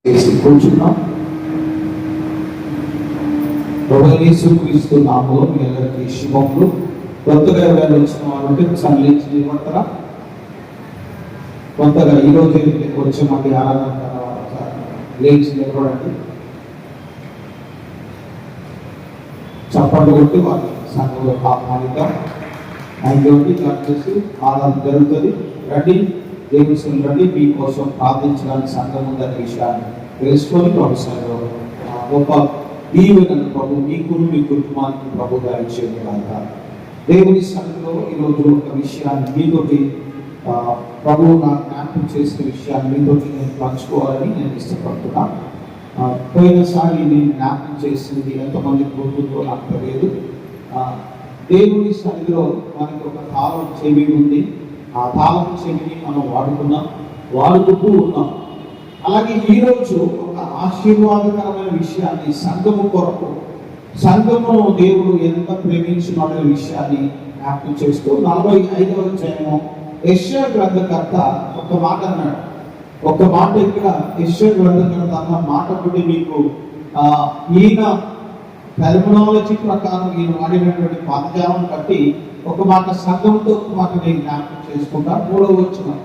చేసి కూర్చున్నాం. యేసుక్రీస్తు నామములో మీ అందరికీ శుభములు. కొత్తగా ఎవరైనా వచ్చిన వాళ్ళంటే లేచి నిలబడతారా? కొత్తగా ఈరోజు వచ్చామండి ఆరాధన తర్వాత లేచి నిలబడండి. చప్పట్లు కొట్టి వాళ్ళ సంఘంలో ఆహ్వానిద్దాం. ఆయనకి చేసి ఆరాధన జరుగుతుంది. రండి, దేవుని రండి, మీకోసం ప్రార్థించడానికి సంఘం ఉందనే విషయాన్ని తెలుసుకొని ప్రభుత్వంలో గొప్ప దీవెనను ప్రభు మీకును మీ కుటుంబానికి ప్రభుగా ఇచ్చేది. దేవుని సన్నిధిలో ఈరోజు ఒక విషయాన్ని మీతోటి ప్రభువు నాకు జ్ఞాపకం చేసిన విషయాన్ని మీతోటి నేను పంచుకోవాలని నేను ఇష్టపడుతున్నాను. పోయినసారి నేను జ్ఞాపకం చేసింది ఎంతమంది గుర్తుందో నాకు తెలియదు. దేవుని సన్నిధిలో మనకి ఒక తాళం చెవి ఉంది. ఆ తాళం చెవిని మనం వాడుకుంటూ ఉన్నాం. అలాగే ఈరోజు ఒక ఆశీర్వాదకరమైన విషయాన్ని సంఘము కొరకు, సంఘమును దేవుడు ఎంత ప్రేమించున్నాడనే విషయాన్ని జ్ఞాపకం చేస్తూ 45వ అధ్యాయము యెషయా గ్రంథకర్త ఒక మాట అన్నాడు. ఒక మాట ఇక్కడ యెషయా గ్రంథకర్త అన్న మాట బట్టి మీకు ఈయన టెర్మినాలజీ ప్రకారం ఈయన వాడినటువంటి పదజాలం బట్టి ఒక మాట సంఘంతో ఒక మాట నేను జ్ఞాపకం చేసుకుంటా. 3వ వచనం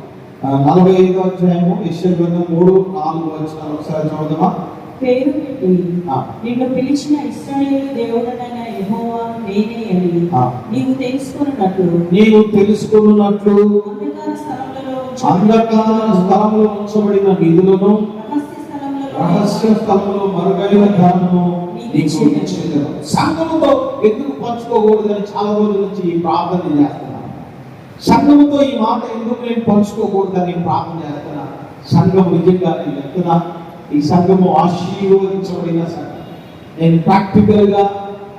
45వ అధ్యాయము యెషయా గ్రంథం 3-4 వచనాలు ఒకసారి చదువుదామా? పేరు పెట్టి నిన్ను పిలిచిన ఇశ్రాయేలు దేవుడైన యెహోవా నేనే అని నీవు తెలుసుకున్నట్లు అంధకార స్థలంలో ఉంచబడిన నిధులను రహస్య స్థలంలో మరుగైన ధనము నీకు ఇచ్చేదను. సంఘముతో ఎందుకు పంచుకోకూడదని చాలా రోజుల నుంచి ప్రార్థన చేస్తున్నాను. సంఘముతో ఈ మాట ఎందుకు నేను పంచుకోకూడదని ప్రార్థన చేస్తున్నాను. సంఘం నిజంగా నేను చెప్తున్నా, ఈ సంఘము ఆశీర్వదించబడిన సంఘం. నేను ప్రాక్టికల్గా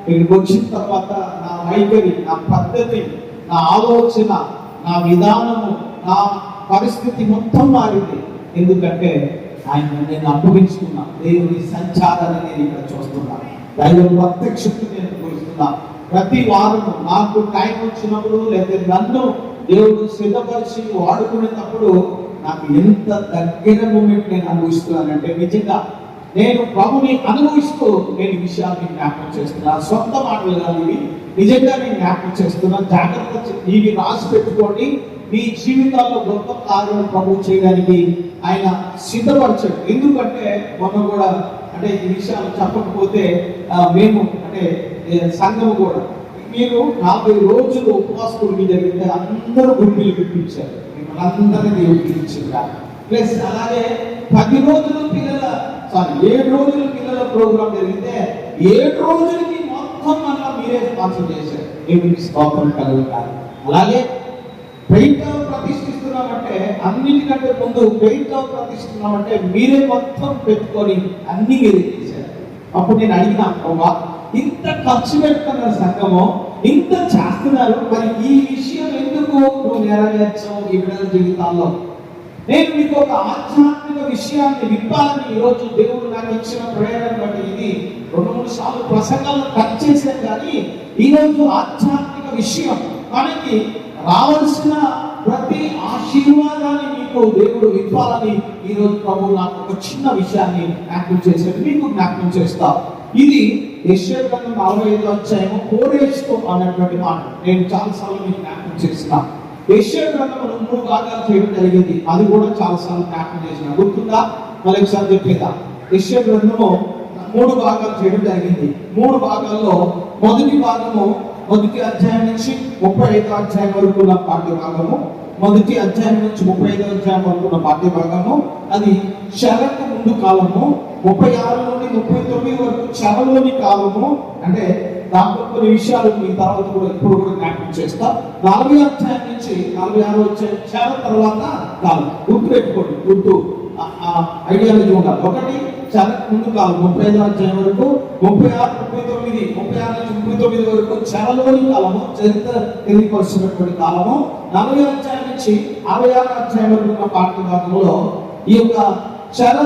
ఇక్కడికి వచ్చిన తర్వాత నా వైఖరి, నా పద్ధతి, నా ఆలోచన, నా విధానము, నా పరిస్థితి మొత్తం మారింది. ఎందుకంటే ఆయన నేను అప్పగించుకున్నా. దేవుని సంచారాన్ని నేను ఇక్కడ చూస్తున్నా. దైవం ప్రత్యక్షత నేను చూస్తున్నా. ప్రతి వారము నాకు టైం వచ్చినప్పుడు లేదా నన్ను దేవుడు సిద్ధపరిచి వాడుకునేటప్పుడు నాకు ఎంత దగ్గర మూమెంట్ నేను అనుభవిస్తున్నానంటే నిజంగా నేను ప్రభుని అనుభవిస్తూ నేను ఈ విషయాన్ని జ్ఞాపకం చేస్తున్నా. సొంత మాటలు కాదు ఇవి, నిజంగా నేను జ్ఞాపకం చేస్తున్నా. జాగ్రత్త ఇవి రాసి పెట్టుకోండి. మీ జీవితాల్లో గొప్ప కార్యం ప్రభు చేయడానికి ఆయన సిద్ధపరచాడు. ఎందుకంటే మొన్న కూడా అంటే ఈ విషయాలు చెప్పకపోతే మేము అంటే సంఘం కూడా మీరు 40 రోజులు ఉపవాసం జరిగితే అందరూ గుడిపిల్లు పిలిపించారు. మిమ్మల్ని అందరినీ దేవుడు పిలిపించారు. ప్లస్ అలాగే 7 రోజుల పిల్లల ప్రోగ్రాం జరిగితే 7 రోజులకి మొత్తం మళ్ళీ మీరే స్పాన్సర్ చేశారు. దేవునికి స్తోత్రం కలుగుతారు. అలాగే పెయింట్ ప్రతిష్ఠిస్తున్నామంటే అన్నిటికంటే ముందు పెయింట్ ప్రతిష్ఠిస్తున్నామంటే మీరే మొత్తం పెట్టుకొని అన్ని మీరే చేశారు. అప్పుడు నేను అడిగినా, ప్రభా ఇంత ఖర్చు పెడుతున్న సంఘము ఇంత చేస్తున్నారు, మరి ఈ విషయం ఎందుకు నువ్వు నెరవేర్చావు ఈ బిడ్డల జీవితాల్లో? నేను మీకు ఒక ఆధ్యాత్మిక విషయాన్ని విప్పాలని ఈరోజు దేవుడు నాకు ఇచ్చిన ప్రేరణ బట్టి ఇది 2-3 సార్లు ప్రసంగాలను టచ్ చేశాను. కానీ ఈరోజు ఆధ్యాత్మిక విషయం మనకి రావాల్సిన ప్రతి ఆశీర్వాదాన్ని మీకు దేవుడు ఇవ్వాలని ఈరోజు ప్రభు నాకు ఒక చిన్న విషయాన్ని జ్ఞాపకం చేశాడు. మీకు జ్ఞాపకం చేస్తా. ఇది యెషయా గ్రంథం 45వ అధ్యాయము కోరేష్తో అన్నటువంటి మాట నేను చాలాసార్లు మీకు జ్ఞాపకం చేసిన. యెషయా గ్రంథంలో 3 భాగాలు చేయడం జరిగింది. అది కూడా చాలాసార్లు జ్ఞాపకం చేసిన. గుర్తుందా? మరొకసారి చెప్పేదా? యెషయా గ్రంథము 3 భాగాలు చేయడం జరిగింది. 3 భాగాల్లో మొదటి భాగము 1వ అధ్యాయం నుంచి 35వ అధ్యాయం వరకు ఉన్న పాఠ్య భాగము, 1వ అధ్యాయం నుంచి 35వ అధ్యాయం వరకు ఉన్న పాఠ్య భాగము. అది చెరకు ముందు కాలము, 36 నుండి 39 వరకు చెరలోని కాలము. అంటే దాంట్లో కొన్ని విషయాలు మీ తర్వాత కూడా ఇప్పుడు కూడా జ్ఞాపకం చేస్తా. 40వ అధ్యాయం నుంచి 46వ అధ్యాయం చెర తర్వాత కాలం. గుర్తు పెట్టుకోండి, గుర్తు ఐడియాలజీ ఉండాలి. ఒకటి చెరకు ముందు కాలం 35వ అధ్యాయం వరకు, 36 నుంచి 39 వరకు చెరలోని కాలము, చరిత్ర తెలియపరుస్తున్నటువంటి కాలము. 40వ అధ్యాయం నుంచి 66వ అధ్యాయం వరకు ఉన్న పాఠ్య భాగంలో ఈ యొక్క చెర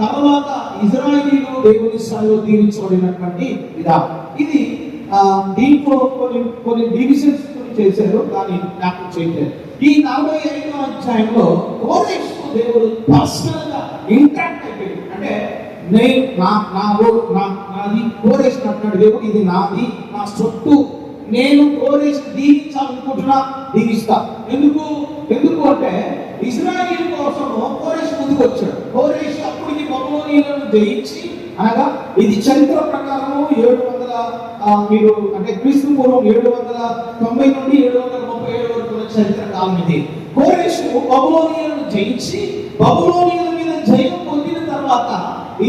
తర్వాత ఇజ్రాయేలీలు దేవుని స్థాయిలో దీవించబడినటువంటి విధానం. ఇది దీంట్లో కొన్ని డివిజన్స్ చేశారు, కానీ జ్ఞాపకం చేయలేదు. ఈ 45వ అధ్యాయంలో దేవుడు పర్సనల్ గా ఇంట్రాక్ట్ అయిపోయింది. అంటే నేను నాది కోరేసి అంటున్నాడు దేవుడు, ఇది నాది, నా సొత్తు, నేను కోరేసి దీవించాలనుకుంటున్నా, దీవిస్తా. ఎందుకు అంటే ఇశ్రాయేలు కోసము కోరేషు ముందుకు వచ్చాడు. కోరేషు అప్పటికి బబులోనీయులను జయించి, అనగా ఇది చరిత్ర ప్రకారము 700 మీరు అంటే క్రీస్తు పూర్వం 790 నుండి 737 వరకు చరిత్ర కాలం ఇది. కోరేషు బబులోనీయులను జయించి, బబులోనీయుల మీద జయం పొందిన తర్వాత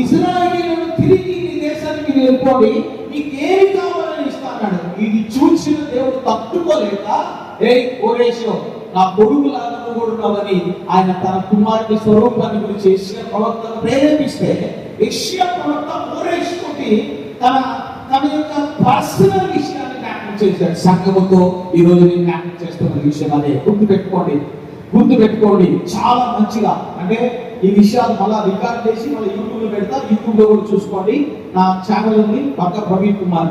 ఇశ్రాయేలును తిరిగి ఈ దేశానికి వెళ్ళిపోయి మీకు ఏమి కావాలని ఇస్తాడు. ఇది చూసిన దేవుడు తట్టుకోలేక, ఏ కోరేషు నా కొడుకులాగా నువ్వున్నావని ఆయన తన కుమారుడి స్వరూపాన్ని గురించి యెషయా ప్రవక్తను ప్రేరేపిస్తే, యెషయా ప్రవక్త కోరేషు తోటి తన యొక్క పర్సనల్ విషయాన్ని జ్ఞాపకం చేశాడు. సంఘముతో ఈ రోజు నేను జ్ఞాపకం చేస్తున్న విషయం అదే. గుర్తుపెట్టుకోండి చాలా మంచిగా. అంటే ఈ విషయాలు మళ్ళీ రికార్డ్ చేసి మళ్ళీ యూట్యూబ్ లో పెడతా, యూట్యూబ్ లో కూడా చూసుకోండి. నా ఛానల్ ఉంది, పక్క ప్రవీణ్ కుమార్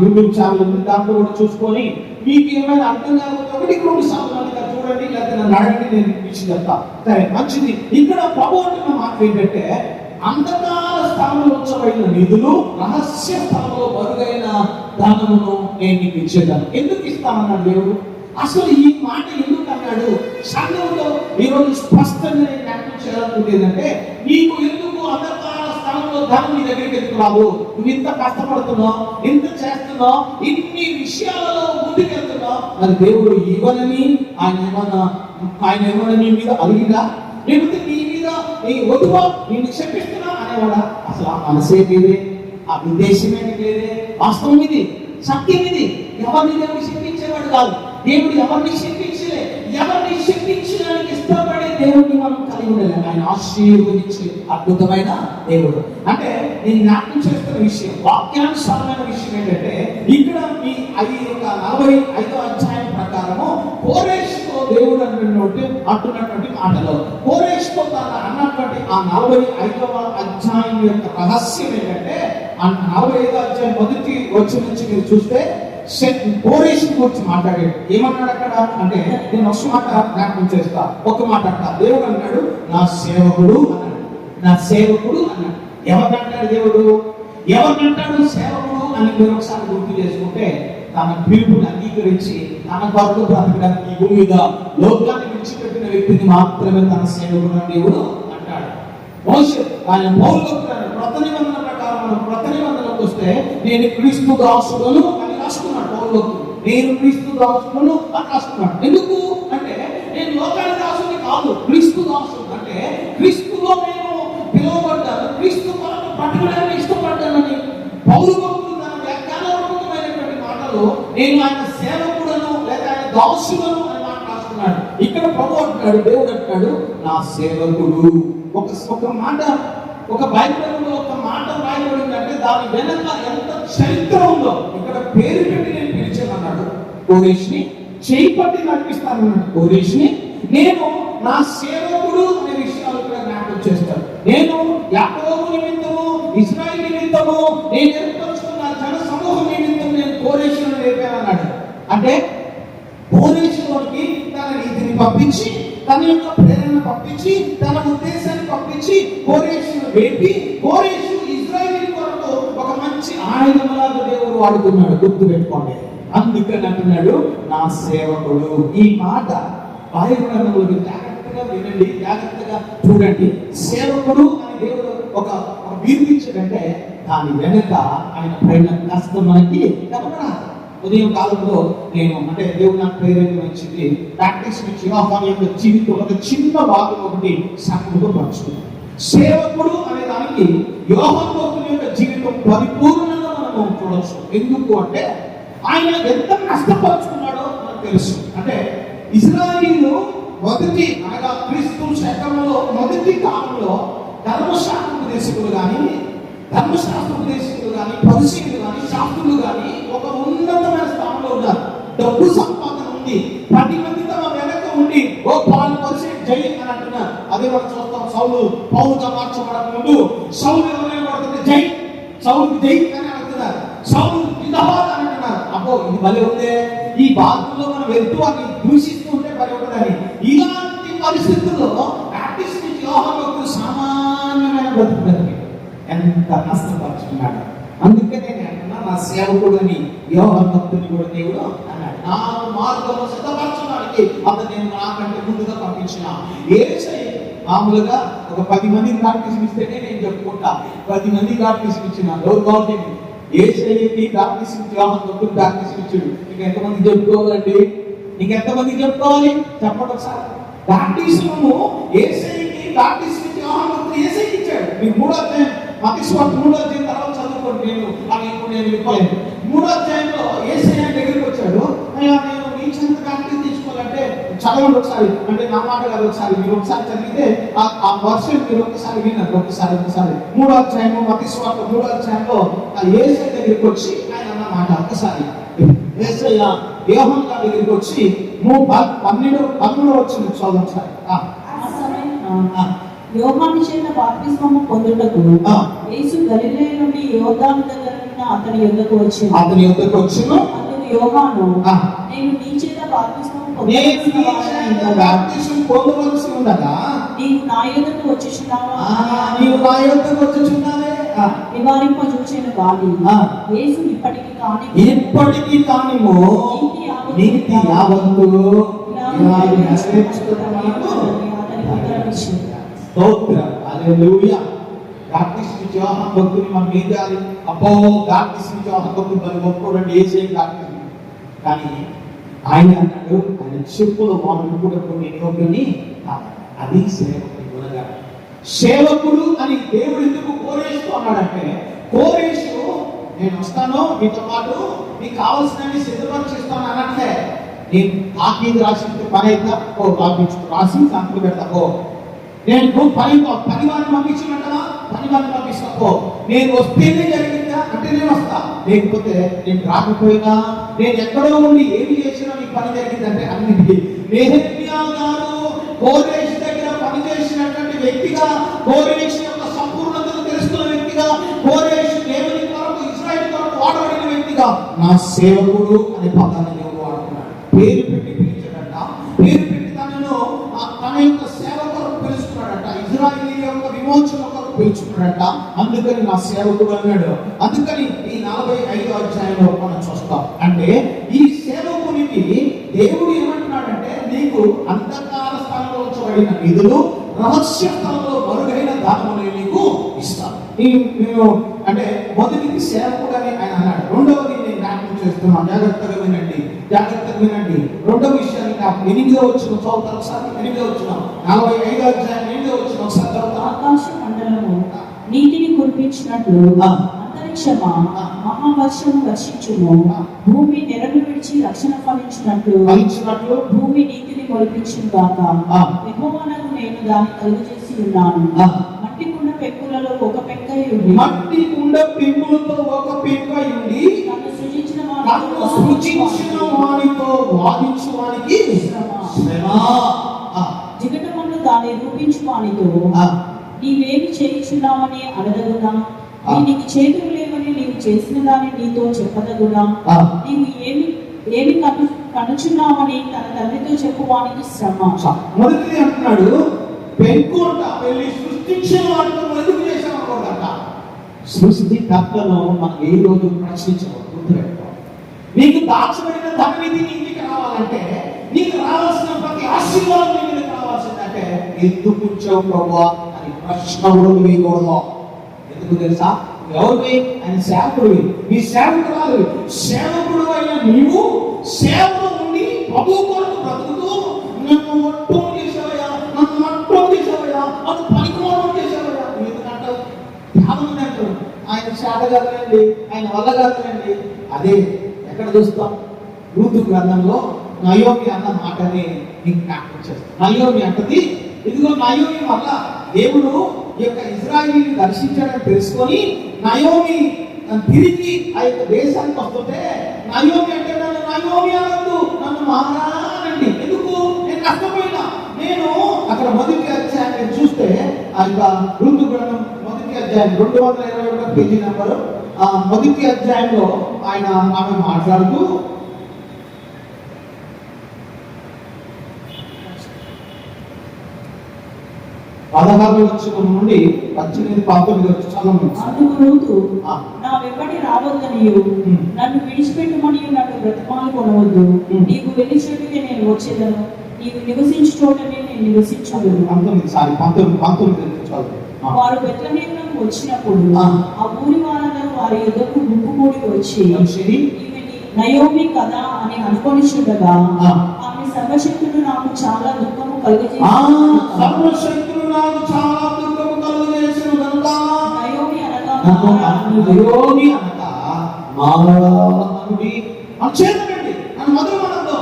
యూట్యూబ్ ఛానల్ ఉంది, దాంట్లో కూడా చూసుకొని మీకు ఏమైనా అర్థం కాకపోతే 1-2 సార్లు చూడండి, లేకపోతే నన్ను అడగండి, నేను ఇచ్చి చెప్తా. సరే, మంచిది. ఇక్కడ ప్రభు అంటున్న మాట ఏంటంటే, అంధకార స్థలంలో ఉంచబడిన నిధులు, రహస్య స్థలంలో మరుగైన ధనమును నేను నీకు ఇచ్చేదాన్ని. ఎందుకు ఇస్తానన్నాడు దేవుడు? అసలు ఈ మాట ఎందుకు అన్నాడు? సంఘంలో ఈరోజు స్పష్టంగా నేను జ్ఞాపకం చేయాలనుకుంటే, నీకు ఎందుకు అంధకార స్థలంలో ధనం నీ దగ్గరికి ఎత్తుకురావు? నువ్వు ఇంత కష్టపడుతున్నావు, ఇంత చేస్తున్నావు, ఇన్ని విషయాలలో ముందుకెళ్తున్నావు, మరి దేవుడు ఇవ్వనని ఆయన ఏమన్నా నీ మీద అలిగిరా? లేకపోతే నీ మీద నీ వధువా నేను క్షమిస్తున్నా అనేవాడా? అసలు ఆ మనసేది లేదే, ఆ ఉద్దేశమే లేదే. వాస్తవం ఇది, సత్యం ఇది. ఎవరిని దేవుడు శిక్షించేవాడు కాదు. దేవుడు ఎవరిని శిక్షించలే. ఎవరిని శిక్షించడానికి ఇష్టపడే దేవుడిని మనం కలిగి ఉండలేము. ఆయన ఆశీర్వదించే అద్భుతమైన దేవుడు. అంటే నేను జ్ఞాపకం చేస్తున్న విషయం, వాక్యానుసారమైన విషయం ఏంటంటే, ఇక్కడ ఈ 45వ అధ్యాయం ప్రకారము కోరేషుతో దేవుడు అంటున్నటువంటి మాటలో, కోరేషుతో అన్నటువంటి ఆ 45వ అధ్యాయం యొక్క రహస్యం ఏంటంటే, ఆ 45వ అధ్యాయం మొదటి వచ్చి నుంచి మీరు చూస్తే కోరేషు గురించి మాట్లాడాడు. ఏమన్నాడు అక్కడ అంటే, నేను ఒక మాట జ్ఞాపకం చేస్తా. ఒక మాట అంట, దేవుడు అన్నాడు నా సేవకుడు అన్నాడు. నా సేవకుడు అన్నాడు. ఎవరినంటాడు దేవుడు? ఎవరినంటాడు సేవకుడు అని మీరు ఒకసారి గుర్తు చేసుకుంటే, తన పిలుపుని అంగీకరించి తన కొరకు బ్రతకడానికి ఈ భూమి మీద లోకాన్ని విడిచిపెట్టిన వ్యక్తిని మాత్రమే తన సేవకుడు అని దేవుడు అంటాడు. మోషే ఆయన పౌలులో క్రొత్త నిబంధన ప్రకారం క్రొత్త నిబంధనలోకి వస్తే, నేను క్రీస్తు దాసుడును అని రాసుకున్నాడు పౌలులోకి. నేను క్రీస్తు దాసుడును అని రాసుకున్నాడు. ఎందుకు అంటే, నేను లోకానికి దాసుని కాదు, క్రీస్తు దాసుడు. అంటే క్రీస్తులో నేను పిలువబడ్డాను, క్రీస్తు కొరకు పట్టడానికి ఇష్టపడ్డానని పౌలు భక్తుడు తన వ్యాఖ్యానపూర్వకమైనటువంటి మాటలో నేను ఆయన సేవకుడను లేదా ఆయన దాసుడను అని మాట రాసుకున్నాడు. ఇక్కడ ప్రభు అంటాడు, దేవుడు అంటాడు నా సేవకుడు. ఒక మాట, ఒక బైబిల్లో ఒక మాట రాయబడిందంటే దాని వెనక ఎంత చరిత్ర ఉందో ఇక్కడ పేరు పెట్టి నేను పిలిచాను అన్నాడు. కోరేషుని చేయి పట్టి నడిపిస్తానన్నాడు. కోరేషుని నేను నా సేవకుడు అనే విషయాలు ఇక్కడ జ్ఞాపకం చేస్తాను. నేను యాకోబు నిమిత్తము, ఇశ్రాయేలు నిమిత్తము నేను ఏర్పరచుకున్న జన సమూహం నిమిత్తం నేను కోరేషుని నేర్పానన్నాడు. అంటే కోరేషులోకి తన నీతిని పంపించి, తన యొక్క ప్రేరణ పంపించి, తన ఉద్దేశాన్ని పంపించి కోరేషును వేపి, కోరేషు ఇశ్రాయేలు కొరకు ఒక మంచి ఆయుధములాగా దేవుడు వాడుకున్నాడు. గుర్తు పెట్టుకోండి. అందుకని అంటున్నాడు నా సేవకుడు. ఈ మాట బైబిల్లో జాగ్రత్తగా వినండి, జాగ్రత్తగా చూడండి. సేవకుడు అని దేవుడు ఒక వీర్పించాడంటే దాని వెనక ఆయన పైన కష్టం మనకి కనపడాలి. ఉదయం కాలంలో నేను అంటే దేవుడు నాకు ప్రేరేపించింది, ప్రాక్టీస్ నుంచి యోహాను యొక్క జీవితం ఒక చిన్న భాగం ఒకటి సంఘంలో పంచుకున్నాను. సేవకుడు అనే దానికి యోహాను భక్తుని యొక్క జీవితం పరిపూర్ణంగా మనం చూడవచ్చు. ఎందుకు అంటే ఆయన ఎంత కష్టపరుచుకున్నాడో మనకు తెలుసు. అంటే ఇశ్రాయేలు మొదటి అనగా క్రీస్తు శకంలో మొదటి కాలంలో ధర్మశాస్త్రోపదేశకులు కానీ పరిశీలు కానీ శాస్త్రులు కానీ ఒక ఉన్నతమైన స్థానంలో ఉన్నారు. డబ్బు సంపాదన ఉంది, 10 మంది తమ వెనక ఉండి ఓ పాలు పరిశీలి జై అని అంటున్నారు. అదే మనం చూస్తాం. సౌలు పౌలుగా మార్చబడక ముందు సౌలు ఎవరైనా జై, సౌలుకి జై అని అంటున్నారు. సౌలు జిందాబాద్ అని అంటున్నారు. అబ్బో ఇది భలే ఉందే, ఈ బాధల్లో మనం వెళ్తూ అని దూషిస్తూ ఉంటే భలే ఉంటుందని. ఇలాంటి పరిస్థితుల్లో ప్రాక్టీస్ నుంచి యోహాను భక్తులు సామాన్యమైన బ్రతుకుతారు. ఎంత నష్టపరుచుకున్నాడు. అందుకే నేను అంటున్నా, నా సేవకుడని యోహాను భక్తుని కూడా దేవుడు అన్నాడు, నా మార్గంలో సిద్ధపరచడానికి అతను నేను నాకంటే ముందుగా పంపించిన. యేసయ్య మామూలుగా ఒక 10 మందికి బాప్టిజం ఇస్తేనే నేను చెప్పుకుంటా, 10 మందికి బాప్టిజం ఇచ్చిన యేసయ్యకి బాప్టిజం ఇచ్చి యోహాను భక్తుడు బాప్టిజం ఇచ్చాడు. నీకు ఎంతమంది చెప్పుకోవాలండి? నీకు ఎంతమంది చెప్పుకోవాలి చెప్పండి ఒకసారి. బాప్టిజము యేసయ్యకి బాప్టిజం ఇచ్చి యోహాను భక్తుడు యేసయ్యకి ఇచ్చాడు. మీకు 3వ అధ్యాయం మత్తయి సువార్త 3వ అధ్యాయం తర్వాత చదువుకోండి. నేను చెప్పలేదు. 3వ అధ్యాయంలో యేసయ్య దగ్గరికి వచ్చాడు. అయ్యా నేను నీ చెంత బాప్టిజం తీసుకోవాలంటే చదవండి ఒకసారి, అంటే నా మాట కాదు, ఒకసారి మీరు ఒకసారి చదివితే ఆ వర్షం మీరు ఒకసారి విన్నారు. ఒకసారి 3వ అధ్యాయము మత్తయి సువార్త 3వ అధ్యాయంలో యేసయ్య దగ్గరికి వచ్చి ఆయన అన్న మాట ఒకసారి యేసయ్య యోహాను గారి దగ్గరికి వచ్చి 12 వచ్చింది చదవండి ఒకసారి. యోహాను చేత బాప్తిస్మము పొందుటకు యేసు గలిలయ నుండి యోర్దాను దగ్గర ఉన్న అతని యొద్దకు వచ్చెను. అందుకు యోహాను, నేను నీ చేత బాప్తిస్మము పొందవలసి ఉండగా నీవు నా యొద్దకు వచ్చుచున్నావా? నివారింపజూచెను గాని యేసు ఇప్పటికి కానిమో నీతి యావత్తు స్తోత్రం, హల్లెలూయా. బాప్టిజం ఇచ్చే యోహాను భక్తుని మనం ఏం చేయాలి? అబ్బో బాప్టిజం ఇచ్చే యోహాను భక్తుడు మరి ఒప్పుకోడండి యేసయ్య బాప్టిజం. కానీ ఆయన అన్నాడు, ఆయన చెప్పులు వాడుకున్నప్పుడు నేను యోగ్యుని. అది సేవకుడి గుణగా. సేవకుడు అని దేవుడు ఎందుకు కోరేషు అన్నాడంటే, కోరేషు నేను వస్తాను మీతో పాటు, మీకు కావాల్సినవి సిద్ధపరిచేస్తాను అన్నట్లే. నేను తాకీదు రాసి పని అయితే రాసి సంతకం పెడతాకో, నేను 10 మంది పంపించినట్టా 10 మంది పంపిస్తాకో, నేను వస్తేనే జరిగిందా అంటే నేను వస్తా, లేకపోతే నేను రాకపోయినా నేను ఎక్కడో ఉండి ఏమి చేసినా నీ పని జరిగిందంటే అన్నిటికీ. నెహెమ్యా గారు కోరేషు దగ్గర పనిచేసినటువంటి వ్యక్తిగా, కోరేషు యొక్క సంపూర్ణతను తెలుసుకున్న వ్యక్తిగా, కోరేషు దేవుని కొరకు ఇశ్రాయేలు కొరకు వాడబడిన వ్యక్తిగా నా సేవకుడు అనే పదాన్ని దేవుడు వాడుకున్నాడు. పేరు పెట్టి పిలిచాడట, పేరు పెట్టి తన యొక్క సేవ కొరకు పిలుచుకున్నాడట, ఇశ్రాయేలు యొక్క విమోచన కొరకు పిలుచుకున్నాడట. అందుకని నా సేవకుడు అన్నాడు. అందుకని ఈ 45వ అధ్యాయంలో మనం చూస్తాం. అంటే ఈ సేవకునికి దేవుడు ఏమంటున్నాడంటే, నీకు అంధకార స్థలంలో ఉంచబడిన నిధులు, రహస్య స్థలంలో మరుగైన దానములు నీకు ఇస్తాను. నేను అంటే మొదటిది సేవకుడు అని ఆయన అన్నాడు. రెండవది నేను జ్ఞాపకం చేస్తున్నాను, జాగ్రత్తగా వినండి. రెండవ విషయాన్ని 8వ వచనం చదువుతారు ఒకసారి. 8వ వచనం 45వ అధ్యాయం 8వ వచనం ఒకసారి చదువుతారు. ఆకాశ మండలము నీటిని కురిపించినట్లు అంతరిక్షమా మహావర్షము వర్షించుము. భూమి నెరలు విడిచి రక్షణ ఫలించినట్లు భూమి నీతిని మొలిపించును గాక. యెహోవానగు నేను దాన్ని కలుగజేసి ఉన్నాను. మట్టి కుండ పెంకులలో ఒక పెంకై ఉండి, మట్టి కుండ పెంకులతో ఒక పెంకై ఉండి, నన్ను సృజించిన వానితో వాదించువానికి శ్రమ. జిగటమును దాన్ని రూపించు వానితో నీవేమి చేయుచున్నావని అనదగునా? నీకు చేతులు లేవని నీవు చేసిన దాన్ని నీతో చెప్పదగునా? నీవు ఏమి కనుచున్నావని తన తండ్రితో చెప్పువానికి శ్రమ. మొదటిది అంటున్నాడు, పెంకు అంట వెళ్ళి సృష్టించిన వాటితో ఎందుకు చేశాను అనుకోదట. సృష్టికర్తను మనం ఏ రోజు ప్రశ్నించకూడదు. నీకు దాచబడిన ధననిధి ఇంటికి రావాలంటే, నీకు రావాల్సిన ప్రతి ఆశీర్వాదం నీకు రావాల్సిందంటే ఎందుకు ఉంచావు ప్రభువా అని ప్రశ్న కూడా వేయకూడదు. ఎందుకు తెలుసా? ఎవరివి? ఆయన సేవకుడివి. నీ సేవకురాలు. సేవకుడు అయిన నీవు సేవలో ఉండి ప్రభు కొరకు బ్రతుకుతూ, నన్ను మొట్టం చేసావయ్యా, నన్ను మొట్టం చేసావయ్యా, నన్ను పనికోవడం చేసావయ్యా ఎందుకంటావు? చాలా మంది అంటారు ఆయన చేత కాదులేండి, ఆయన వల్ల కాదులేండి. అదే ఎక్కడ చూస్తాం? రూతు గ్రంథంలో నయోమి అన్న మాటని నీకు జ్ఞాపకం చేస్తాం. నయోమి అంటది, ఇదిగో నయోమి వల్ల దేవుడు ఈ యొక్క ఇశ్రాయేలుని దర్శించాడని తెలుసుకొని నయోమి తిరిగి ఆ యొక్క దేశానికి వస్తుంటే నయోమి అంటే, నయోమి అనొద్దు, నన్ను మహారానండి. ఎందుకు? నేను కష్టపోయినా. నేను అక్కడ మొదటి అధ్యాయం చూస్తే ఆ యొక్క రూతు గ్రంథం మొదటి అధ్యాయం 221 పేజీ నెంబరు, మొదటి అధ్యాయంలో ఆమె మాట్లాడుతూ 16వ వచనం నుండి 18 19 వరకు చదవండి. అందుకు రూతు ఆ. నా వెంబడి రావద్దనియు నన్ను విడిచిపెట్టమని నన్ను బ్రతమాలు కొనవద్దు. నీకు వెళ్ళినట్టుగా నేను వచ్చేదను, నీవు నివసించు చోటనే నేను నివసించగలను. 19 చదువు. వారు బెత్లెహేమునకు వచ్చినప్పుడు ఆ. ఆ ఊరి వారందరూ వారి ఎదుకు గుంపుకూడి వచ్చి వచ్చి, ఈమెని నయోమి కదా అని అనుకొని చూడగా ఆ. ఆమె సర్వశక్తుడు నాకు చాలా దుఃఖము సర్వశక్తులు నాకు చాలా దుఃఖము కలుగజేసిన కనుక నయోమి అనగా నయోమి అనగా మారానుడి అక్షేత్రండి అని మొదలు మనతో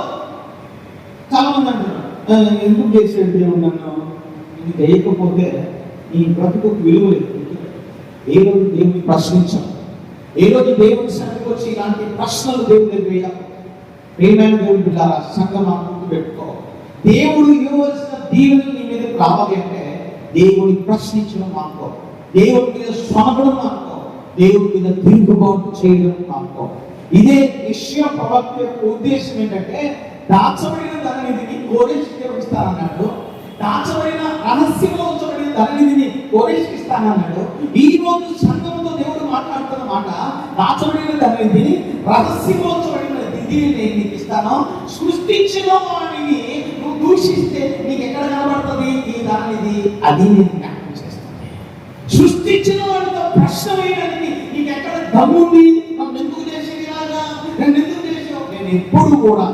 చాలా మంది అంటున్నారు, ఎందుకు చేసేది దేవుడు నన్ను, ఇది చేయకపోతే నీ బ్రతుకు విలువ లేదు. ఏ రోజు దేవుని ప్రశ్నించాం, ఏ రోజు దేవుని సన్నిధికి వచ్చి ఇలాంటి ప్రశ్నలు దేవుని దగ్గర వేయాలి. ప్రేమైన దేవుని బిడ్డారా, సంఘం గుర్తు పెట్టుకో, దేవుడు ఇవ్వవలసిన దీవెనలు నీ మీద రావాలి అంటే దేవుని ప్రశ్నించడం మానుకో, దేవుడి మీద స్వాగడం మానుకో, దేవుడి మీద తిరుగుబాటు చేయడం మానుకో. ఇదే యెషయా ప్రవక్త యొక్క ఉద్దేశం ఏంటంటే, దాచబడిన ధననిధిని కోరేషుకి ఇస్తానన్నాడు, దాచబడిన రహస్యంలో ఉంచబడిన ధననిధిని కోరేషుకి ఇస్తానన్నాడు. ఈ రోజు సంఘంతో దేవుడు మాట్లాడుతున్న మాట, దాచబడిన ధననిధిని రహస్యంలో ఉంచబడిన నిధిని నేను నీకు ఇస్తాను. సృష్టించిన వాడిని నువ్వు దూషిస్తే నీకు ఎక్కడ కనబడుతుంది ఈ ధననిధి, అది నేను జ్ఞాపకం చేస్తాను. సృష్టించిన వాడితో ప్రశ్న వేయడానికి నీకు ఎక్కడ దమ్ముంది, నన్ను ఎందుకు చేసేది ఇలాగా, నన్ను ఎందుకు చేసావు. నేను ఎప్పుడు కూడా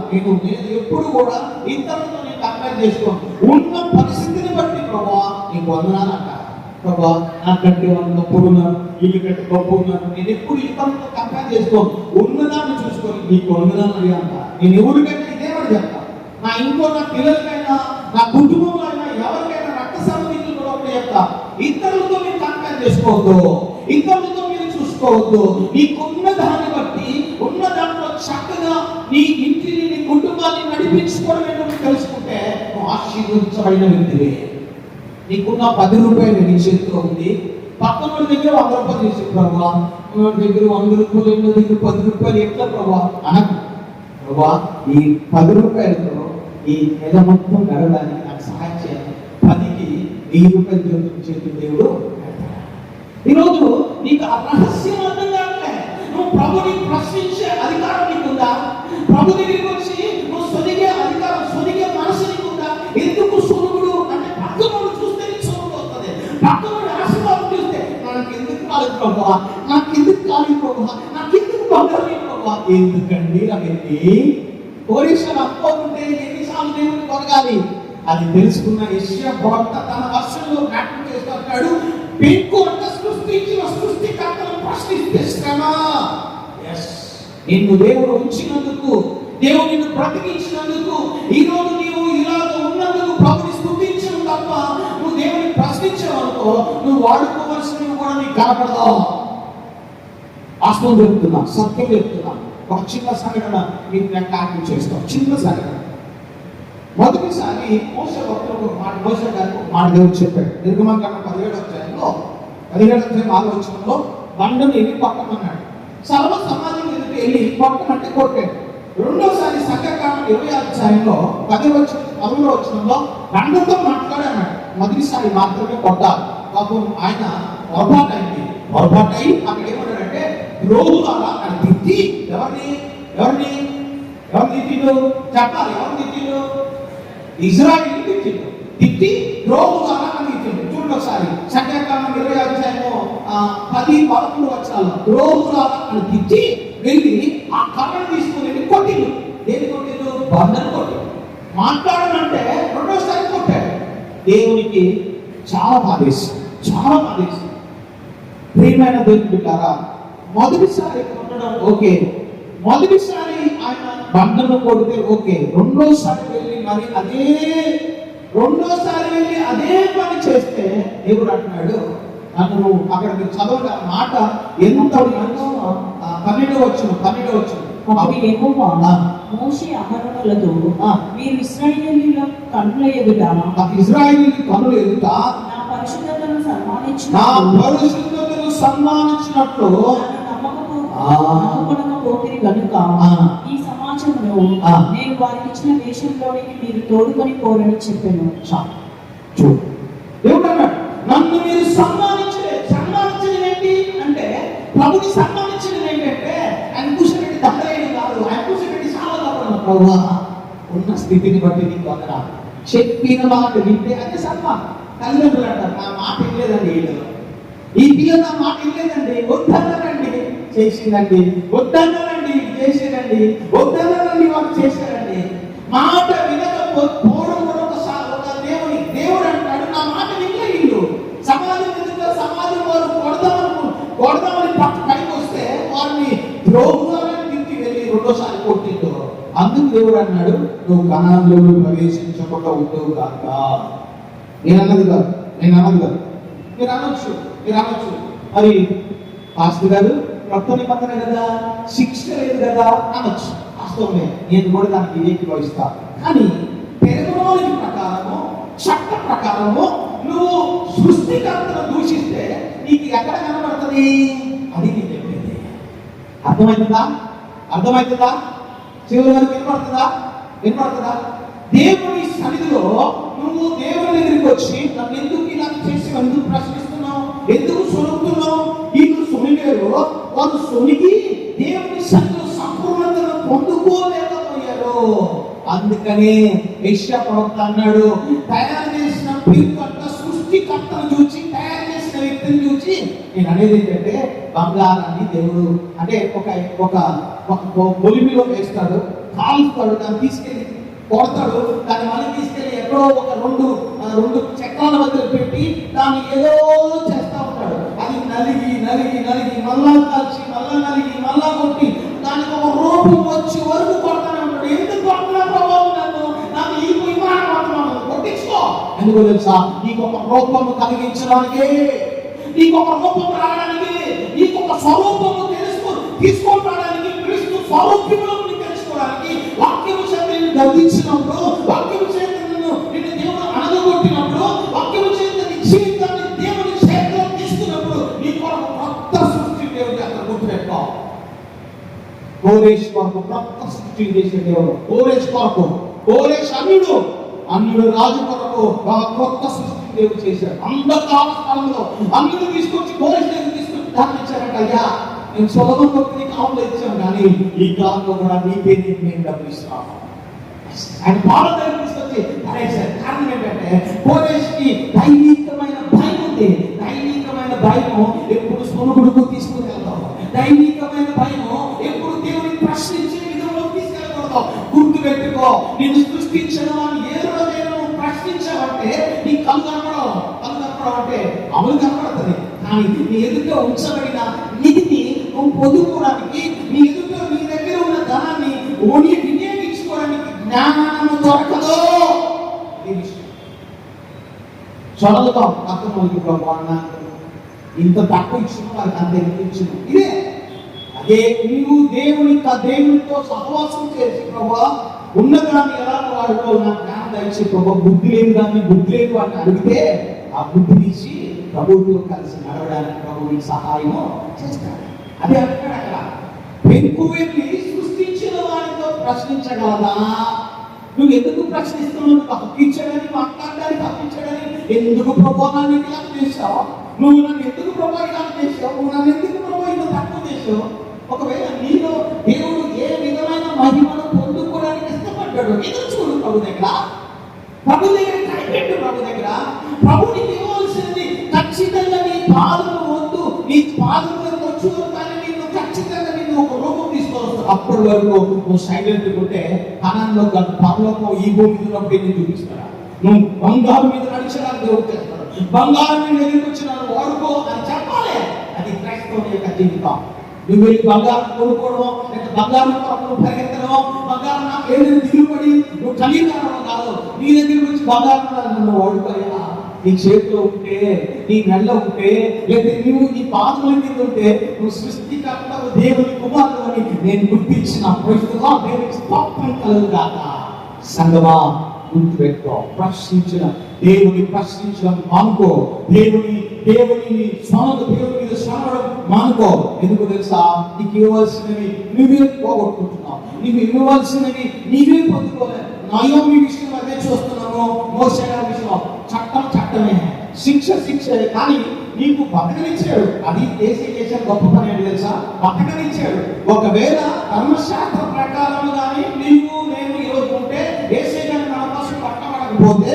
ఇతరులతో నేను కంపేర్ చేసుకోను. ఉన్న పరిస్థితిని బట్టి ప్రభువా నీకు వందనాలు అంట. ప్రభువా నాకంటే వాళ్ళు గొప్ప ఉన్నారు, వీళ్ళు కంటే గొప్ప ఉన్నారు, నేను ఎప్పుడు ఇతరులతో కంపేర్ చేసుకోను. ఉన్నదాన్ని చూసుకొని నీకు వందనాలు అడిగా అంట. నేను ఎవరికైనా ఇదేమని చెప్తా, నా ఇంట్లో నా పిల్లలకైనా నా కుటుంబంలో అయినా ఎవరికైనా రక్త సంబంధికులు కూడా ఒకటి చెప్తా, ఇతరులతో మీరు కంపేర్ చేసుకోవద్దు, ఇతరులతో మీరు చూసుకోవద్దు. నీకున్న దాన్ని బట్టి ఉన్న దాంట్లో చక్కగా నీ ఇంటిని నీ కుటుంబాన్ని నడిపించుకోవడం ఏంటో తెలుసుకుంటే నువ్వు ఆశీర్వదించబడిన వ్యక్తివే. నీకున్న 10 రూపాయలు నీ చేతిలో ఉంది, పక్కన దగ్గర 100 రూపాయలు చేసే ప్రభావ, దగ్గర 100 రూపాయలు, ఎన్నో దగ్గర 10 రూపాయలు ఎట్లా ప్రభావ అనకు. ప్రభావ ఈ 10 రూపాయలతో ఈ నెల మొత్తం గడవడానికి నాకు సహాయం చేయాలి. 10కి 1000 రూపాయలు చేతులు దేవుడు. ఈరోజు నీకు ఆ రహస్యం అర్థం కావట్లే. నువ్వు ప్రభుని ప్రశ్నించే అధికారం నీకుందా? ప్రభు దగ్గరికి వచ్చి నువ్వు సొనిగే అధికారం, సొనిగే మనసు నీకుందా? ఎందుకు సొనుగుడు అంటే పక్కనోడు చూస్తే నీకు సొనుగు వస్తుంది, పక్కనోడు ఆశీర్వాదం చూస్తే నాకు ఎందుకు కాలేదు ప్రభువా, నాకు ఎందుకు కాలేదు ప్రభువా, నాకు ఎందుకు బంగారం ప్రభువా, ఎందుకండి అవన్నీ కోరేశ్వరం అనుకోకుంటే ఎన్నిసార్లు దేవుని కొరగాలి. అది తెలుసుకున్న యెషయా ప్రవక్త తన వర్షంలో జ్ఞాపకం చేస్తున్నాడు, పెంకు అంటే సృష్టించిన సృష్టికర్తను ప్రశ్నిస్తే శ్రమ. నిన్ను దేవుడు ఉంచినందుకు, దేవుడు నిన్ను బ్రతికించినందుకు, ఈ రోజు నీవు ఇలాగ ఉన్నందుకు ప్రభుని స్తుతించడం తప్ప నువ్వు దేవుని ప్రశ్నించావనుకో నువ్వు వాడుకోవలసినవి కూడా నీకు కనపడదు. వాస్తవం చెప్తున్నా, సత్యం చెప్తున్నా. ఒక చిన్న సంఘటన మీకు నేను జ్ఞాపకం చేస్తాను. చిన్న సంఘటన. మొదటిసారి మోషే భక్తులకు మోషే గారికి ఒక మాట దేవుడు చెప్పాడు. నిర్గమకాండం 17వ అధ్యాయంలో 6వ వచనంలో బండను వెళ్ళి పక్కమన్నాడు. సర్వ సమాజం ఎదుటి వెళ్ళి పక్కమంటే కొట్టాడు. రెండోసారి సంఖ్యాకాండం 20వ అధ్యాయంలో 10వ వచనంలో బండతో మాట్లాడాడు. మొదటిసారి మాత్రమే కొట్టాలి. పాపం ఆయన పొరపాటై అక్కడ ఏమన్నాడంటే ద్రోహులారా అని తిట్టి, ఎవరిని తిట్టిండు చెప్పాలి, ఎవరు తిట్టిండు? ఇజ్రాయిల్ తిట్టి ద్రోహులారా అని తిట్టిండు. చూడండి ఒకసారి సంఖ్యాకాండం 20వ అధ్యాయము 10-11 వచనాల్లో ద్రోహులారా అని తిట్టి వెళ్ళి ఆ కర్రను తీసుకుని వెళ్ళి కొట్టిండు. దేని కొట్టిండు? బండను కొట్టిండు. మాట్లాడనంటే రెండోసారి కొట్టాడు. దేవునికి చాలా బాధేసి. ప్రియమైన దేవుని బిడ్డారా, మొదటిసారి కొట్టడం ఓకే, మొదటిసారి ఆయన బండను కొడితే ఓకే, రెండోసారి వెళ్ళి అదే పని చేస్తే దేవుడు అంటున్నాడు, నన్ను అక్కడ మీరు చదవండి ఆ మాట ఎంత 12వ వచనం. అప్పుడు యెహోవా మోషే అహరోనులతో మీరు ఇశ్రాయేలీయుల కన్నుల ఎదుట నా పరిశుద్ధతను సన్మానించినట్లు నమ్మకపోతిరి కనుక ఈ సమాజమును నేను వారికి ఇచ్చిన దేశంలోనికి మీరు తోడుకొని పోరని చెప్పాను. దేవుడు అన్నాడు ప్రభుని సన్మానించడం ఏంటంటే ఆయన కూర్చోబెట్టి దండలేయడం కాదు, ఆయన కూర్చోబెట్టి సావకపోవడం. ప్రభువా ఉన్న స్థితిని బట్టి నీకు వందనాలు, చెప్పిన మాట వింటే అదే సన్మానం. తల్లిదండ్రులు అంటారు, నా మాట వినలేదండి, ఈ పిల్లలు నా మాట వినలేదండి, వద్దన్నారండి చేసిందండి, వద్దన్నారండి చేసేదండి, వద్దన్నారండి వాళ్ళు చేశారండి. మాట వినకపోవడం కూడా ఒక దేవుడు అంటాడు, నా మాట వినలేదు. సమాజం ఎదుట సమాజం వారు కొడదామని పైకి వస్తే వారిని ద్రోహులని తిరిగి వెళ్ళి రెండోసారి కొట్టిండు. అందుకు దేవుడు అన్నాడు, నువ్వు కనానులో ప్రవేశించకుండా ఉండవు కాక. నేను అన్నది కాదు. మీరు అనొచ్చు మరి పాస్టర్ గారు కొత్త నిబంధన కదా, శిక్ష లేదు కదా అనొచ్చు. వాస్తవమే, నేను కూడా దానికి ఏకీభవిస్తా. కానీ పెరుగులోని ప్రకారము, చట్ట ప్రకారము నువ్వు సృష్టికర్తను దూషిస్తే నీకు ఎక్కడ కనబడుతుంది? అది నేను చెప్పింది. అర్థమవుతుందా? చివరి వరకు వినపడుతుందా? దేవుని సన్నిధిలో నువ్వు దేవుని దగ్గరికి వచ్చి నన్ను ఎందుకు ఇలా చేసి ఎందుకు ప్రశ్నిస్తున్నావు, ఎందుకు సొనుగుతున్నావు? వీళ్ళు సొనిగారు, వాళ్ళు సొనిగి దేవుని సన్నిధిలో సంపూర్ణతను పొందుకోలేకపోయారు. అందుకనే యెషయా ప్రవక్త అన్నాడు, తయారు చేసిన పిలుకట్ట సృష్టికర్తను చూసి, తయారు చేసిన వ్యక్తిని చూసి నేను అనేది ఏంటంటే, బంగారాన్ని దేవుడు అంటే ఒక బొలిమిలో వేస్తాడు, కాలుస్తాడు, దాన్ని తీసుకెళ్ళి కొడతాడు, దాన్ని మళ్ళీ తీసుకెళ్ళి ఎక్కడో ఒక రెండు చక్రాల మధ్య పెట్టి దాన్ని ఏదో చేస్తా ఉంటాడు. అది నలిగి మళ్ళా కాల్చి మళ్ళా నలిగి మళ్ళా కొట్టి దానికి ఒక రూపం వచ్చే వరకు కొడతానే ఉంటాడు. ఎందుకు కొడుతున్నా ప్రభావం? నాకు ఈ విమానం కొట్టించుకో. ఎందుకు తెలుసా? నీకు ఒక రూపము కలిగించడానికి, నీకు ఒక రూపం రావడానికి, నీకు ఒక స్వరూపము తీసుకోవడానికి, క్రీస్తు స్వరూపంలో తెలుసుకోవడానికి వాక్యము చేత నిన్ను గర్వించినప్పుడు, వాక్యము చేత నిన్ను దేవుడు అనగొట్టినప్పుడు, వాక్యము చేత నీ జీవితాన్ని దేవుని చేతిలో తీసుకున్నప్పుడు నీ కొరకు కొత్త సృష్టి దేవుడు అక్కడ గుర్తుపెట్టుకో. కోరేష్ కొరకు కొత్త సృష్టి చేసే దేవుడు. కోరేష్ అన్యుడు రాజు కొరకు కొత్త సృష్టి దేవుడు చేశాడు. అంధకార స్థలంలో అన్యుడు తీసుకొచ్చి కోరేష్ దగ్గర తీసుకొచ్చి ధారించారంట. అయ్యా, నేను సొలొమోను కొడుకుని కాలంలో ఇచ్చాను, కానీ ఈ కాలంలో కూడా నీ పేరు నేను డబ్బులు ఇస్తున్నాను. ఆయన బాల దగ్గర తీసుకొచ్చి ధరేశారు. కారణం ఏంటంటే కోరేష్కి దైవికమైన భయం ఉంది. దైవికమైన భయము ఎప్పుడు సొనుగుడుకు తీసుకుని వెళ్తాం. దైవికమైన భయము ఎప్పుడు దేవుని ప్రశ్నించే విధంలో తీసుకెళ్ళకూడదు. గుర్తు పెట్టుకో, నిన్ను సృష్టించిన వాడిని ఏ రోజైనా నువ్వు ప్రశ్నించావంటే నీ కళ్ళు కనపడవు అంటే అమలు కనపడుతుంది. కానీ నీ ఎదుట ఉంచబడిన నిధిని నువ్వు పొందుకోవడానికి, నీ ఎదుట నీ దగ్గర ఉన్న ధనాన్ని వినియోగించుకోవడానికి జ్ఞానము దొరకదు. చదువుతాం అర్థమవుతుంది. ప్రభు ఇంత తక్కువ ఇచ్చిన వారికి అంత ఇచ్చిన ఇదే. అదే నీవు దేవునితో సహవాసం చేసి ప్రభు ఉన్నదాన్ని ఎలా వాడుకో, నా జ్ఞానం దయచి ప్రభు, బుద్ధి లేదు అని అడిగితే ఆ బుద్ధి తీసి ప్రభువుతో కలిసి నడవడానికి ప్రభువుని సహాయము చేస్తాడు. అదే అక్కడ పెంకు వెళ్ళి సృష్టించిన వారితో ప్రశ్నించగలదా? నువ్వు ఎందుకు ప్రశ్నిస్తున్నావు? హక్కించడని, మాట్లాడడానికి హక్కించడని, ఎందుకు ప్రభావాన్ని ఇలా చేశావు? నువ్వు నన్ను ఎందుకు ప్రభావితం చేశావు? నువ్వు నన్ను ఎందుకు ప్రభావితం తక్కువ చేశావు? ఒకవేళ నీలో దేవుడు ఏ విధమైన మహిమను పొందుకోవడానికి ఇష్టపడ్డాడు, ఎదురు చూడు ప్రభు దగ్గర. కనిపెట్టు ప్రభు దగ్గర. ప్రభుని ఇవ్వాల్సింది ఖచ్చితంగా నీ పాదము వద్దు, నీ పాదము వచ్చు, కానీ నిన్ను ఖచ్చితంగా నిన్ను ఒక రూపం తీసుకోవచ్చు. అప్పటి వరకు నువ్వు సైలెంట్ ఉంటే కణంలో పరలోకం ఈ భూమి ఉన్నప్పుడు నేను చూపిస్తారా? నువ్వు బంగారు మీద నడిచడానికి దేవుడు చేస్తాడు. బంగారం మీద ఎదుర్కొచ్చినాను వాడుకో అని చెప్పాలి. అది క్రైస్తవుని యొక్క జీవితం. నువ్వు వెళ్ళి బంగారం కొనుక్కోవడం, లేక బంగారం కొరకు పరిగెత్తడం, బంగారం నాకు ఏదైనా దిగుబడి నువ్వు కలిగిన కాదు. నీ దగ్గర నుంచి బంగారం నువ్వు వాడుకోయా. నీ చేతిలో ఉంటే, నీ నెలలో ఉంటే, లేదా నువ్వు నీ పాదముల మీద ఉంటే నువ్వు సృష్టికర్తవు, దేవుని కుమారుడు అని నేను గుర్తించిన పరిస్థితుల్లో దేవునికి స్తోత్రం కలుగుగాక. సంగమా, గుర్తుపెట్టుకో, ప్రశ్నించడం మానుకో. దేవుని మీద స్వనడం మానుకో. ఎందుకు తెలుసా? నీకు ఇవ్వవలసినవి నువ్వే పోగొట్టుకుంటున్నావు. నీకు ఇవ్వవలసినవి నీవే పొందుకోలేదు. నయోమి విషయం అదే చూస్తున్నాము. మోషే గారి విషయం చట్టమే, శిక్ష. కానీ నీకు బతకనిచ్చాడు. అది చేసే గొప్ప పని ఏంటి తెలుసా? బతకనిచ్చాడు. ఒకవేళ ధర్మశాస్త్ర ప్రకారం కానీ నీవు నేను ఈరోజు ఉంటే యేసే గాని మన కోసం పట్టబడకపోతే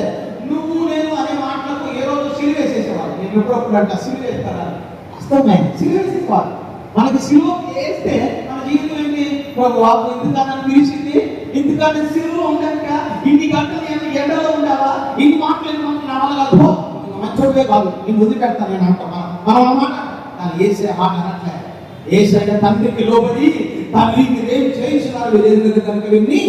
నువ్వు నేను అనే మాటలకు ఏ రోజు సిలువేసేసేవాడు. నేను ఎప్పుడప్పుడు అంట సిలువేస్తారా? వాస్తవమే, సిలువేసేవాడు. మనకి సిలువ వేస్తే మన జీవితం ఏంటి? ప్రభువు ఇందుకన్నా పిలిచింది, ఇందుకన్నా సిలువ ఉండక ఇన్ని గంటలు నేను ఎండలో ఉండాలా, ఇన్ని మాటలు నా వల్ల కాదు, మంచోడే కాదు, నేను వదిలిపెడతాను నేను అంట. మనం అన్నమాట కానీ ఏసే మాట అనట్లే. ఏసైనా తండ్రికి లోబడి తండ్రికి ఏం చేయించినారు కనుక విని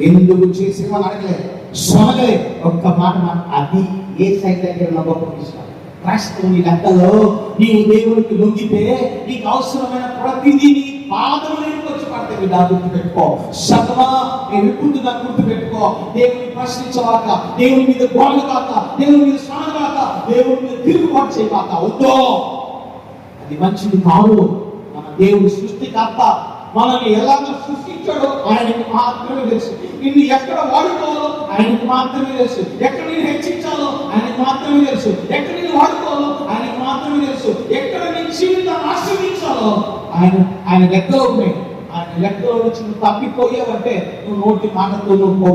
ఎందుకు చేసేవాళ్ళు అడగలేదు, సొనగలే. ఒక్క మాట అది ఏసై దగ్గర ఉన్న గొప్ప విషయం. క్రైస్తవుని లెక్కలో నీవు దేవునికి లొంగితే నీకు అవసరమైన ప్రతిదీ నీ పాదములకు వచ్చి పడతాయి. నా గుర్తు పెట్టుకో, సగమా నేను విప్పుతుందా గుర్తు పెట్టుకో. దేవుని ప్రశ్నించవాక, దేవుని మీద గోడలు కాక, దేవుని మీద స్నానం కాక, దేవుని మీద తిరుగుబాటు చేయవాక వద్దో. అది మంచిది కాదు. మన దేవుని సృష్టికర్త మనల్ని ఎలాగో సృష్టించాడో ఆయనకి మాత్రమే తెలుసు. నిన్ను ఎక్కడ వాడుకోవాలో ఆయనకి మాత్రమే తెలుసు. ఎక్కడ నేను హెచ్చించాలో ఆయనకి మాత్రమే తెలుసు. ఎక్కడ నేను వాడుకోవాలో ఆయనకి మాత్రమే తెలుసు. ఎక్కడ నేను జీవితాన్ని ఆశ్రయించాలో ఆయన లెక్కలో ఉన్నాయి. ఆయన లెక్కలో నుంచి నువ్వు తప్పిపోయావంటే నువ్వు నోటి మాటతో నువ్వు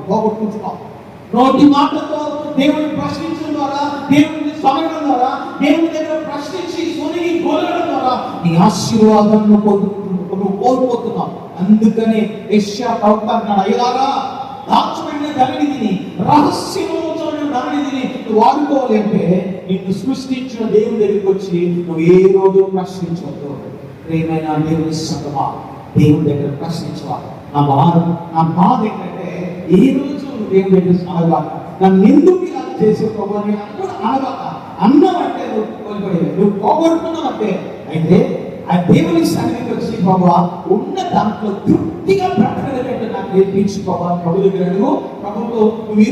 పోగొట్టుకుంటున్నావు. నోటి మాటతో దేవుని ప్రశ్నించడం ద్వారా, దేవుని సమయడం ద్వారా, దేవుని దగ్గర ప్రశ్నించి సొనిగి గోలగడం ద్వారా నీ ఆశీర్వాదాన్ని నువ్వు కోల్పోతున్నావు. అందుకని యెషయా ప్రవక్త అన్నాడు, అయ్యలారా దాచబడిన ధననిధిని, రహస్యమైన ధననిధిని నువ్వు వాడుకోవాలి అంటే నిన్ను సృష్టించిన దేవుని దగ్గరికి వచ్చి నువ్వు ఏ రోజు ప్రశ్నించవద్దు. ప్రియమైన దేవుని సంగమా, దేవుని దగ్గర ప్రశ్నించవాలి. నా బాధ ఏంటంటే ఏ రోజు దేవుని దగ్గర అనగాక, నన్ను ఎందుకు ఇలా చేసే ప్రభు అని కూడా అనగాక. అన్నమంటే నువ్వు కోల్పోయావు, నువ్వు పోగొట్టుకున్నావంటే అయితే ఆ దేవుని సన్నిధికి వచ్చి ప్రభా ఉన్న దాంట్లో తృప్తిగా బ్రతకలేదంటే నాకు నేర్పించి ప్రభా ప్రభు దగ్గర ప్రభుత్వం నువ్వు ఈ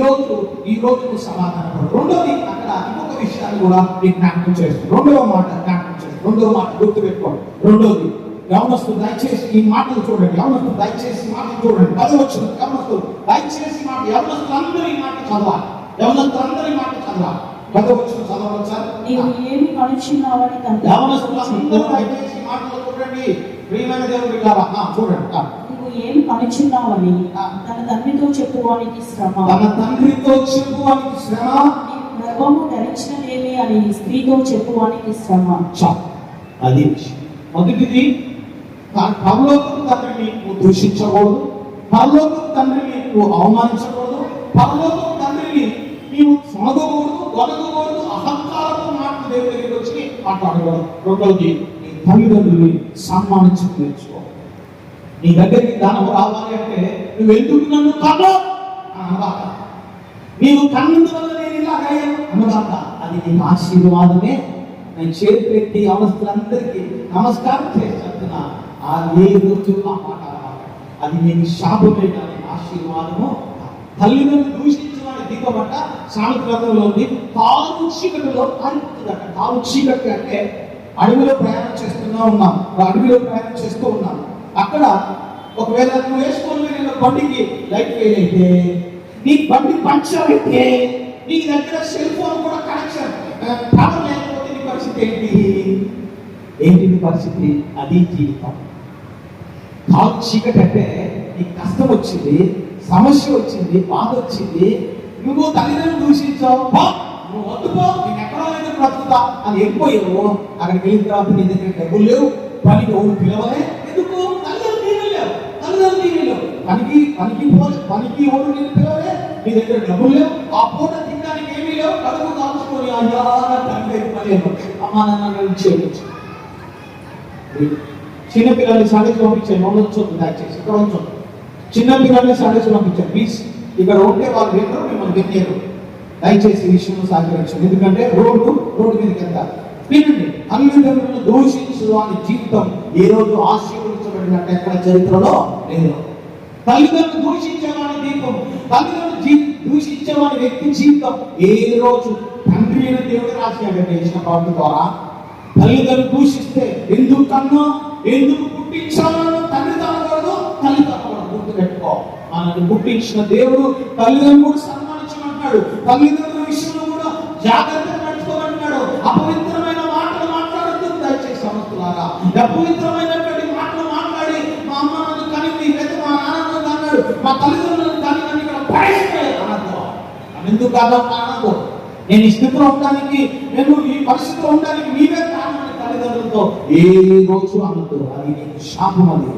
రోజు నువ్వు సమాధానం. రెండోది అక్కడ ఇంకొక విషయాన్ని కూడా నీకు జ్ఞాపకం చేస్తుంది. రెండవ మాట జ్ఞాపకం చేస్తుంది. రెండవ మాట గుర్తుపెట్టుకోండి. రెండోది యవనస్తులు దయచేసి ఈ మాటలు చూడండి. యవనస్తులు దయచేసి మాటలు చూడండి. పదవచ్చు యవనస్తులు దయచేసి మాట, యవనస్తులందరూ ఈ మాట చదవాలి. యవనస్తులందరూ ఈ మాట చదవాలి. పదవచ్చు చదవచ్చా? నీవు ఏమి కనుచున్నావని యవనస్తులందరూ దయచేసి మాటలు చూడండి. ప్రియమైన దేవుని బిడ్డలారా చూడండి. నీవు ఏమి కనుచున్నావని తన తండ్రితో చెప్పువానికి శ్రమ, తన తండ్రితో చెప్పువానికి శ్రమ, గర్భము ధరించినదేమి అని స్త్రీతో చెప్పువానికి శ్రమ. అది మొదటిది, పరలోకపు తండ్రిని నువ్వు దూషించకూడదు, పరలోకపు తండ్రిని నువ్వు అవమానించకూడదు, పరలోకపు తండ్రిని నీవు సొనగకూడదు, గొనగకూడదు, అహంకారపు మాటలు దేవుడి దగ్గరికి వచ్చి మాట్లాడకూడదు. రెండవది, నీ తల్లిదండ్రుల్ని సన్మానించడం నేర్చుకో. నీ దగ్గరికి ధనం రావాలి అంటే నువ్వు ఎందుకు నన్ను కన్నా అనగాక, నీవు కన్నందువల్ల నేను ఇలా అయ్యాను అనగాక, అది నీకు ఆశీర్వాదమే. నేను చేతులెత్తి అవస్థలందరికీ నమస్కారం చేసి చెప్తున్నా, ఆ ఏ రోజు ఆ మాట అది నేను శాపమే కానీ ఆశీర్వాదము. తల్లిదండ్రులు దూషించమని దిగబట్ట సామెత గ్రంథంలో ఉంది. తాను చీకటిలో పారిపోతుందట. తాను చీకటి అంటే అడవిలో ప్రయాణం అడవిలో ప్రయాణం చేస్తూ ఉన్నాం. అక్కడ ఒకవేళ నువ్వు వేసుకొని వెళ్ళిన బండికి లైట్ ఫెయిల్ అయితే, నీ బండి పంక్చర్ అయితే, నీ దగ్గర సెల్ ఫోన్ కూడా కనెక్షన్ పవర్ లేకపోతే నీ పరిస్థితి ఏంటి నీ పరిస్థితి? అది జీవితం. తాను చీకటి అంటే నీకు కష్టం వచ్చింది, సమస్య వచ్చింది, బాధ వచ్చింది, నువ్వు తల్లిదండ్రులు దూషించావు, నువ్వు వద్దుకో, నేను ఎక్కడో ఎందుకు బ్రతుకుతా అని వెళ్ళిపోయావు. అక్కడికి వెళ్ళిన తర్వాత నీ దగ్గర డబ్బులు లేవు, పనికి ఎవరు పిలవలే, ఎందుకు? తల్లిదండ్రులు లేవు, పనికి ఎవరు నేను పిలవలే, నీ దగ్గర డబ్బులు లేవు, ఆ పూట తినడానికి ఏమీ లేవు, కడుపు కాల్చుకొని అయ్యా తండ్రి అమ్మా నాన్న చేయవచ్చు. చిన్నపిల్లల్ని సాడేసి పంపించాను. ఉండొచ్చు దయచేసి ఇక్కడ ఉంచండి. చిన్నపిల్లల్ని సాడేసి పంపించాను ప్లీజ్. ఇక్కడ ఉంటే వాళ్ళు వినరు, మిమ్మల్ని వినేరు. దయచేసి ఈ విషయంలో సహకరించండి. ఎందుకంటే రోడ్డు మీదకి వెళ్తారు. వినండి, తల్లిదండ్రులను దూషించు వాని జీవితం ఏ రోజు ఆశీర్వదించబడినట్టు ఎక్కడ చరిత్రలో లేదు. తల్లిదండ్రులు దూషించేవాని దీపం, తల్లిదండ్రులు దూషించేవాని వ్యక్తి జీవితం ఏ రోజు తండ్రి అయిన దేవుడు రాశాడంటే ఇచ్చిన ప్రవృత్తి ద్వారా. తల్లిదండ్రులు దూషిస్తే ఎందుకు కన్నా, ఎందుకు పుట్టించాలని తండ్రి తనకూడదు, తల్లి తనకూడదు. గుర్తు పెట్టుకో, మనల్ని పుట్టించిన దేవుడు తల్లిదండ్రులు కూడా సన్మానించమంటున్నాడు. తల్లిదండ్రుల విషయంలో కూడా జాగ్రత్తగా నడుచుకోమంటున్నాడు. అపవిత్రమైన మాటలు మాట్లాడద్దు. దయచేసి సమస్తులారా అపవిత్రమైనటువంటి మాటలు మాట్లాడి మా అమ్మ నన్ను కనింది, లేదా మా నాన్న నన్ను అన్నాడు, మా తల్లిదండ్రులను కానీ నన్ను ఇక్కడ పడేసిపోయారు అనద్దు. ఎందుకు అనద్దు. నేను ఈ స్థితిలో ఉండడానికి, నేను ఈ పరిస్థితిలో ఉండడానికి నీవే కారణం తల్లిదండ్రులతో ఏ రోజు అనద్దు. అది నీకు శాపం. అది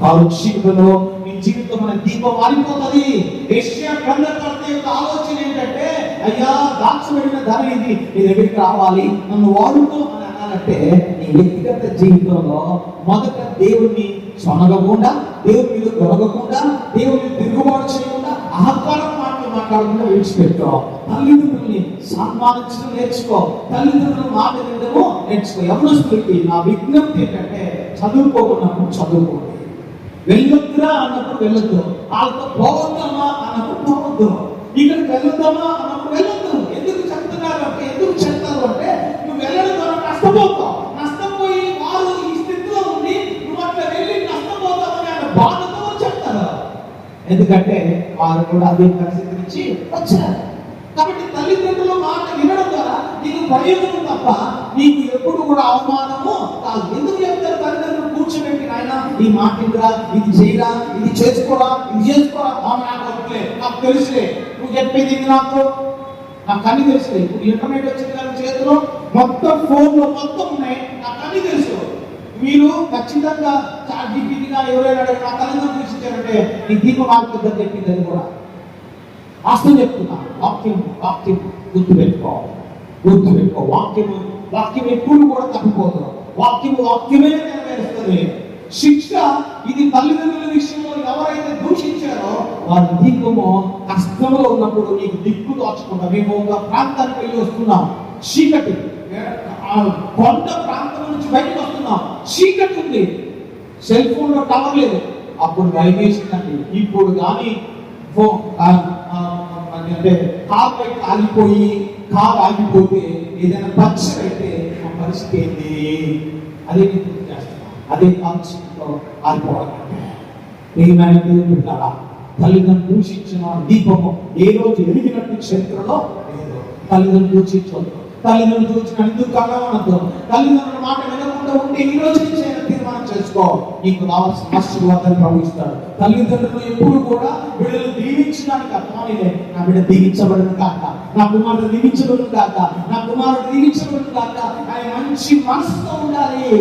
కాలుష్యంలో నీ జీవితం అనే దీపం మారిపోతుంది. యెషయా గ్రంథకర్త యొక్క ఆలోచన ఏంటంటే, అయ్యా దాచబడిన ధనం ఇది నీ దగ్గరికి రావాలి, నన్ను వాడుకో అని అనాలంటే నీ వ్యక్తిగత జీవితంలో మొదట దేవుణ్ణి సొనగకుండా, దేవుని మీద గొడవకుండా, దేవుని తిరుగుబాటు చేయకుండా, అహంకారం మాటలు మాట్లాడకుండా విడిచిపెట్టో. తల్లిదండ్రుల్ని సన్మానించడం నేర్చుకో, తల్లిదండ్రుల మాట వినడము నేర్చుకో. యవనస్తులకి నా విజ్ఞప్తి ఏంటంటే, చదువుకోకున్నప్పుడు చదువుకోండి, వెళ్ళొద్దురా అన్నప్పుడు వెళ్ళొద్దు, వాళ్ళతో పోవద్దమ్మా అన్నప్పుడు పోవద్దు, ఇక్కడికి వెళ్ళొద్దామా అన్నప్పుడు వెళ్ళొద్దు. ఎందుకు చెప్తున్నారు అంటే, ఎందుకు చెప్తారు అంటే, నువ్వు వెళ్ళడం ద్వారా నష్టపోతావు. నష్టపోయి వారు ఈ స్థితిలో ఉండి నువ్వు అట్లా వెళ్ళి నష్టపోతావని ఆయన బాధతో చెప్తారు. ఎందుకంటే వారు కూడా అదే పరిస్థితి నుంచి వచ్చారు. కాబట్టి తల్లిదండ్రుల మాట వినడం ద్వారా నీకు ప్రయోజనం తప్ప నీకు ఎప్పుడు కూడా అవమానము కాదు. ఎందుకు చెప్తారు తల్లిదండ్రులు కూర్చోబెట్టి, నాయన ఈ మాట ఇందురా, ఇది చేయరా, ఇది చేసుకోరా, ఇది చేసుకోరా. నాకు తెలుసులే, నువ్వు చెప్పేది ఇది నాకు అన్ని తెలుసులే. ఇప్పుడు ఇంటర్నెట్ వచ్చింది కానీ చేతిలో మొత్తం ఫోన్లో మొత్తం ఉన్నాయి, నాకు అన్ని తెలుసు. మీరు ఖచ్చితంగా చాట్‌జీపీటీగా ఎవరైనా నా తల్లిదండ్రులు చూసించారంటే నీ దీపం ఆగుతుందని చెప్పింది. అది కూడా వాస్తవం చెప్తున్నా. వాక్యం గుర్తుపెట్టుకో. వాక్యం ఎప్పుడు కూడా తప్పిపోదు. వాక్యమే నెరవేరుస్తుంది. శిక్ష ఇది తల్లిదండ్రుల విషయంలో ఎవరైతే దూషించారో వారి దీపము కష్టంలో ఉన్నప్పుడు నీకు దిక్కు దోచకుండా. మేము ఒక ప్రాంతానికి వెళ్ళి వస్తున్నాం, చీకటి, కొండ ప్రాంతం నుంచి బయటకు వస్తున్నాం, చీకటి ఉంది, సెల్ ఫోన్ లో టవర్ లేదు. అప్పుడు భయం వేసిందండి. ఇప్పుడు కానీ అంటే కార్ బయట ఆగిపోయి, కార్ ఆగిపోతే, ఏదైనా పంచర్ అయితే మా పరిస్థితి ఏంటి? అదే నేను గుర్తు చేస్తున్నాను. అదే కాన్సెప్ట్లో ఆగిపోవాలంటే తల్లిదండ్రులు దూషించిన దీపము ఏ రోజు ఎదిగినట్టు చరిత్రలో లేదు. తల్లిదండ్రులు దూషించవద్దు, తల్లిదండ్రులు దూషించిన ఎందుకు కారణమనద్దు. తల్లిదండ్రుల మాట వినకుండా ఉంటే ఈ రోజు నుంచి తీర్మానం చేసుకో, నీకు రావాల్సిన ఆశీర్వాదాన్ని ప్రవహిస్తాడు. తల్లిదండ్రులు ఎప్పుడు కూడా బిడ్డలు దీవించడానికి అర్థమానిలే, నా బిడ్డ దీవించబడను కాక, నా కుమారుడు దీవించబడను కాక, నా కుమారుడు దీవించబడను కాక ఆయన మంచి మనసుతో ఉండాలి.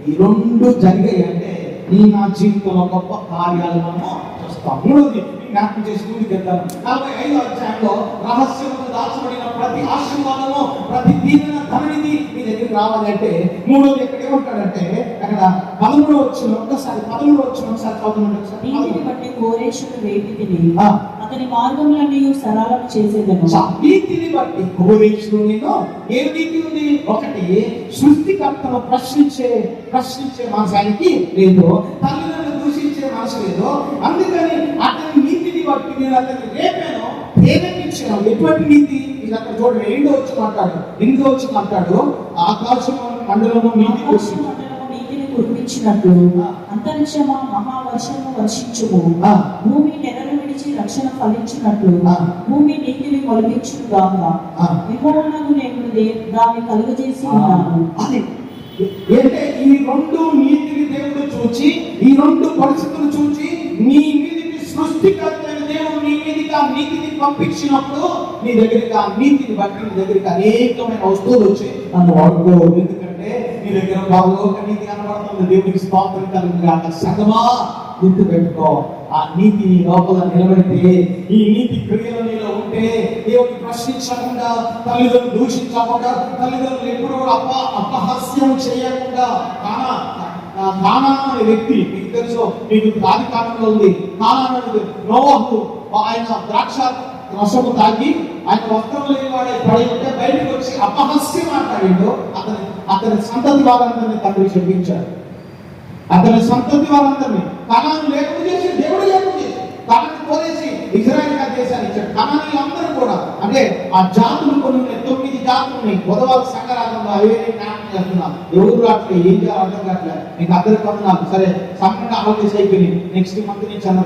ఈ రెండు జరిగాయి అంటే నీ నా జీవితంలో గొప్ప కార్యాలను చూస్తాం. మూడోది జ్ఞాపకం చేసి ముందుకు వెళ్తాను. 45వ అధ్యాయంలో రహస్యముగా దాచబడిన ప్రతి ఆశీర్వాదము, ప్రతి దీవెన ధననిధి మీ దగ్గరికి రావాలంటే మూడోది ఎక్కడ ఏమంటాడంటే, అక్కడ 13వ వచనం ఒకసారి చదువుతున్నాడు. నీతిని బట్టి కోరేషుడు వేపితిని, అతని మార్గములన్నీ సరళం చేసేదను. నీతిని బట్టి కోరేషుడు నేను ఏ నీతి ఉంది? ఒకటి, సృష్టికర్తను ప్రశ్నించే మనసానికి లేదు, తల్లిదండ్రులు దూషించే మనసు లేదు. అందుకని అతని నీతిని బట్టి నేను అతన్ని రేపాను, ప్రేరేపించాను. ఎటువంటి నీతి? ఇది అక్కడ చూడండి, 8వ వచ్చి మాట్లాడు. ఆకాశం మండలము నీతిని కురిపించినట్లు అంతరిక్షము మహావర్షము వర్షించుము, భూమి నెరలు విడిచి రక్షణ ఫలించినట్లు భూమి నీతిని మొలిపించును గాక. యెహోవానగు నేను దాన్ని కలుగజేసి ఉన్నాను. అంటే ఈ రెండు నీతిని దేవుడు చూచి, ఈ రెండు పరిస్థితులు చూచి, నీ మీదికి సృష్టికర్త దేవుడు నీ మీదికి ఆ నీతిని పంపించినప్పుడు నీ దగ్గరికి ఆ నీతిని బట్టి నీ దగ్గరికి అనేకమైన వస్తువులు వచ్చాయి. నన్ను వాడుకో, ఎందుకంటే నీ దగ్గర బాగోక నీతి కనబడుతుంది. దేవుడికి స్తోత్రం కలుగుగాక. సంగమా గుర్తు పెట్టుకో, ఆ నీతి లోపల నిలబడితే, ఈ నీతి క్రియలు నీలో ఉంటే, దేవుడిని ప్రశ్నించకుండా, తల్లిదండ్రులు దూషించకుండా, తల్లిదండ్రులు ఎప్పుడు కూడా అపహాస్యం చేయకుండా, కానాను అనే వ్యక్తి మీకు తెలుసు, మీకు ఆది కాలంలో ఉంది. కానాను నోవహు ఆయన ద్రాక్ష రసము తాగి ఆయన వస్త్రం లేని వాడే పడి ఉంటే బయటకు వచ్చి అపహాస్యం మాట్లాడిండు. అతని సంతతి వారందరినీ తండ్రి చెప్పించాడు. అతని సంతతి వారందరినీ కనాను లేకుండా చేసి, దేవుడు లేకుండా చేసి, కనాను కోరేసి ఇజ్రాయెల్ దేశాన్ని ఇచ్చాడు. కనానీయులందరూ కూడా, అంటే ఆ జాతులు కొన్ని 9 జాతులు ఉన్నాయి. బుధవారం సంఘరాగంలో అవే జ్ఞాపకం చేస్తున్నా. ఎవరు రావట్లేదు, ఏం చేయాలో అర్థం కావట్లేదు. నీకు అందరికి వందనాలు. సరే, సంఘంగా హాలిడేస్ అయిపోయింది. నెక్స్ట్ మంత్ నుంచి అన్న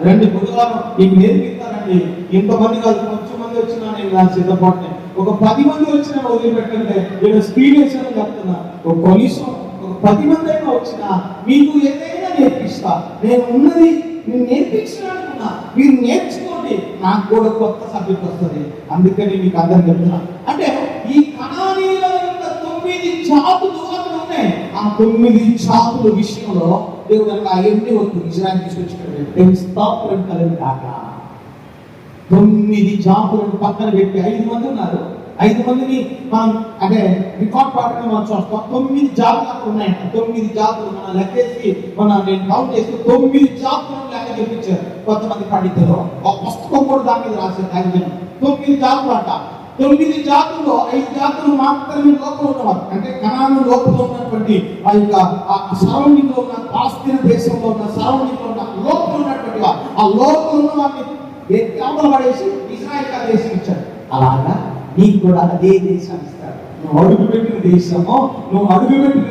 2 బుధవారం మీకు నేర్పిస్తారండి. ఇంతమంది కాదు, కొంచెం మంది వచ్చినా నేను సిద్ధపడినాను. ఒక 10 మంది వచ్చిన వదిలిపెట్టండి, నేను స్పీడ్ వేసాను చెప్తున్నా. ఒక కనీసం ఒక 10 మంది అయినా వచ్చినా మీకు ఏదైనా నేర్పిస్తా. నేను ఉన్నది నేను నేర్పించినా మీరు నేర్చుకోండి, నాకు కూడా కొత్త సబ్జెక్ట్ వస్తుంది. అందుకని మీకు అందరికి చెప్తున్నా. అంటే ఈ కనానీయుల యొక్క 9 జాతులు అక్కడ ఉన్నాయి. ఆ 9 జాతుల విషయంలో దేవుడు అలా ఎన్ని వద్దు ఇజ్రాయెల్ తీసుకొచ్చి స్తోత్రం కలుగు కాక. 9 జాతులను పక్కన పెట్టి 5 మంది ఉన్నారు. 5 మందిని మనం అంటే రికార్డ్ పాటగా మనం చూస్తాం. 9 జాతులు అక్కడ ఉన్నాయంట. 9 జాతులు మనం లెక్కేసి నేను కౌంట్ చేస్తే 9 జాతులను లెక్క చెప్పించారు కొంతమంది పండితులు. ఒక పుస్తకం కూడా దాని మీద రాశారు. 9 జాతులు అంట. 9 జాతుల్లో 5 జాతులు మాత్రమే లోపల ఉన్నవారు. అంటే కనాను లోపల ఉన్నటువంటి ఆ యొక్క సరౌండింగ్ లో ఉన్న పాలస్తీనా దేశంలో ఉన్న సరౌండింగ్ లో ఉన్న లోపల ఉన్నటువంటి వారు, ఆ లోపల ఉన్న వారిని లోపల పడేసి ఇజ్రాయెల్ దేశం ఇచ్చారు. అలాగా నీకు కూడా అదే దేశాన్ని ఇస్తాడు. నువ్వు అడుగుపెట్టిన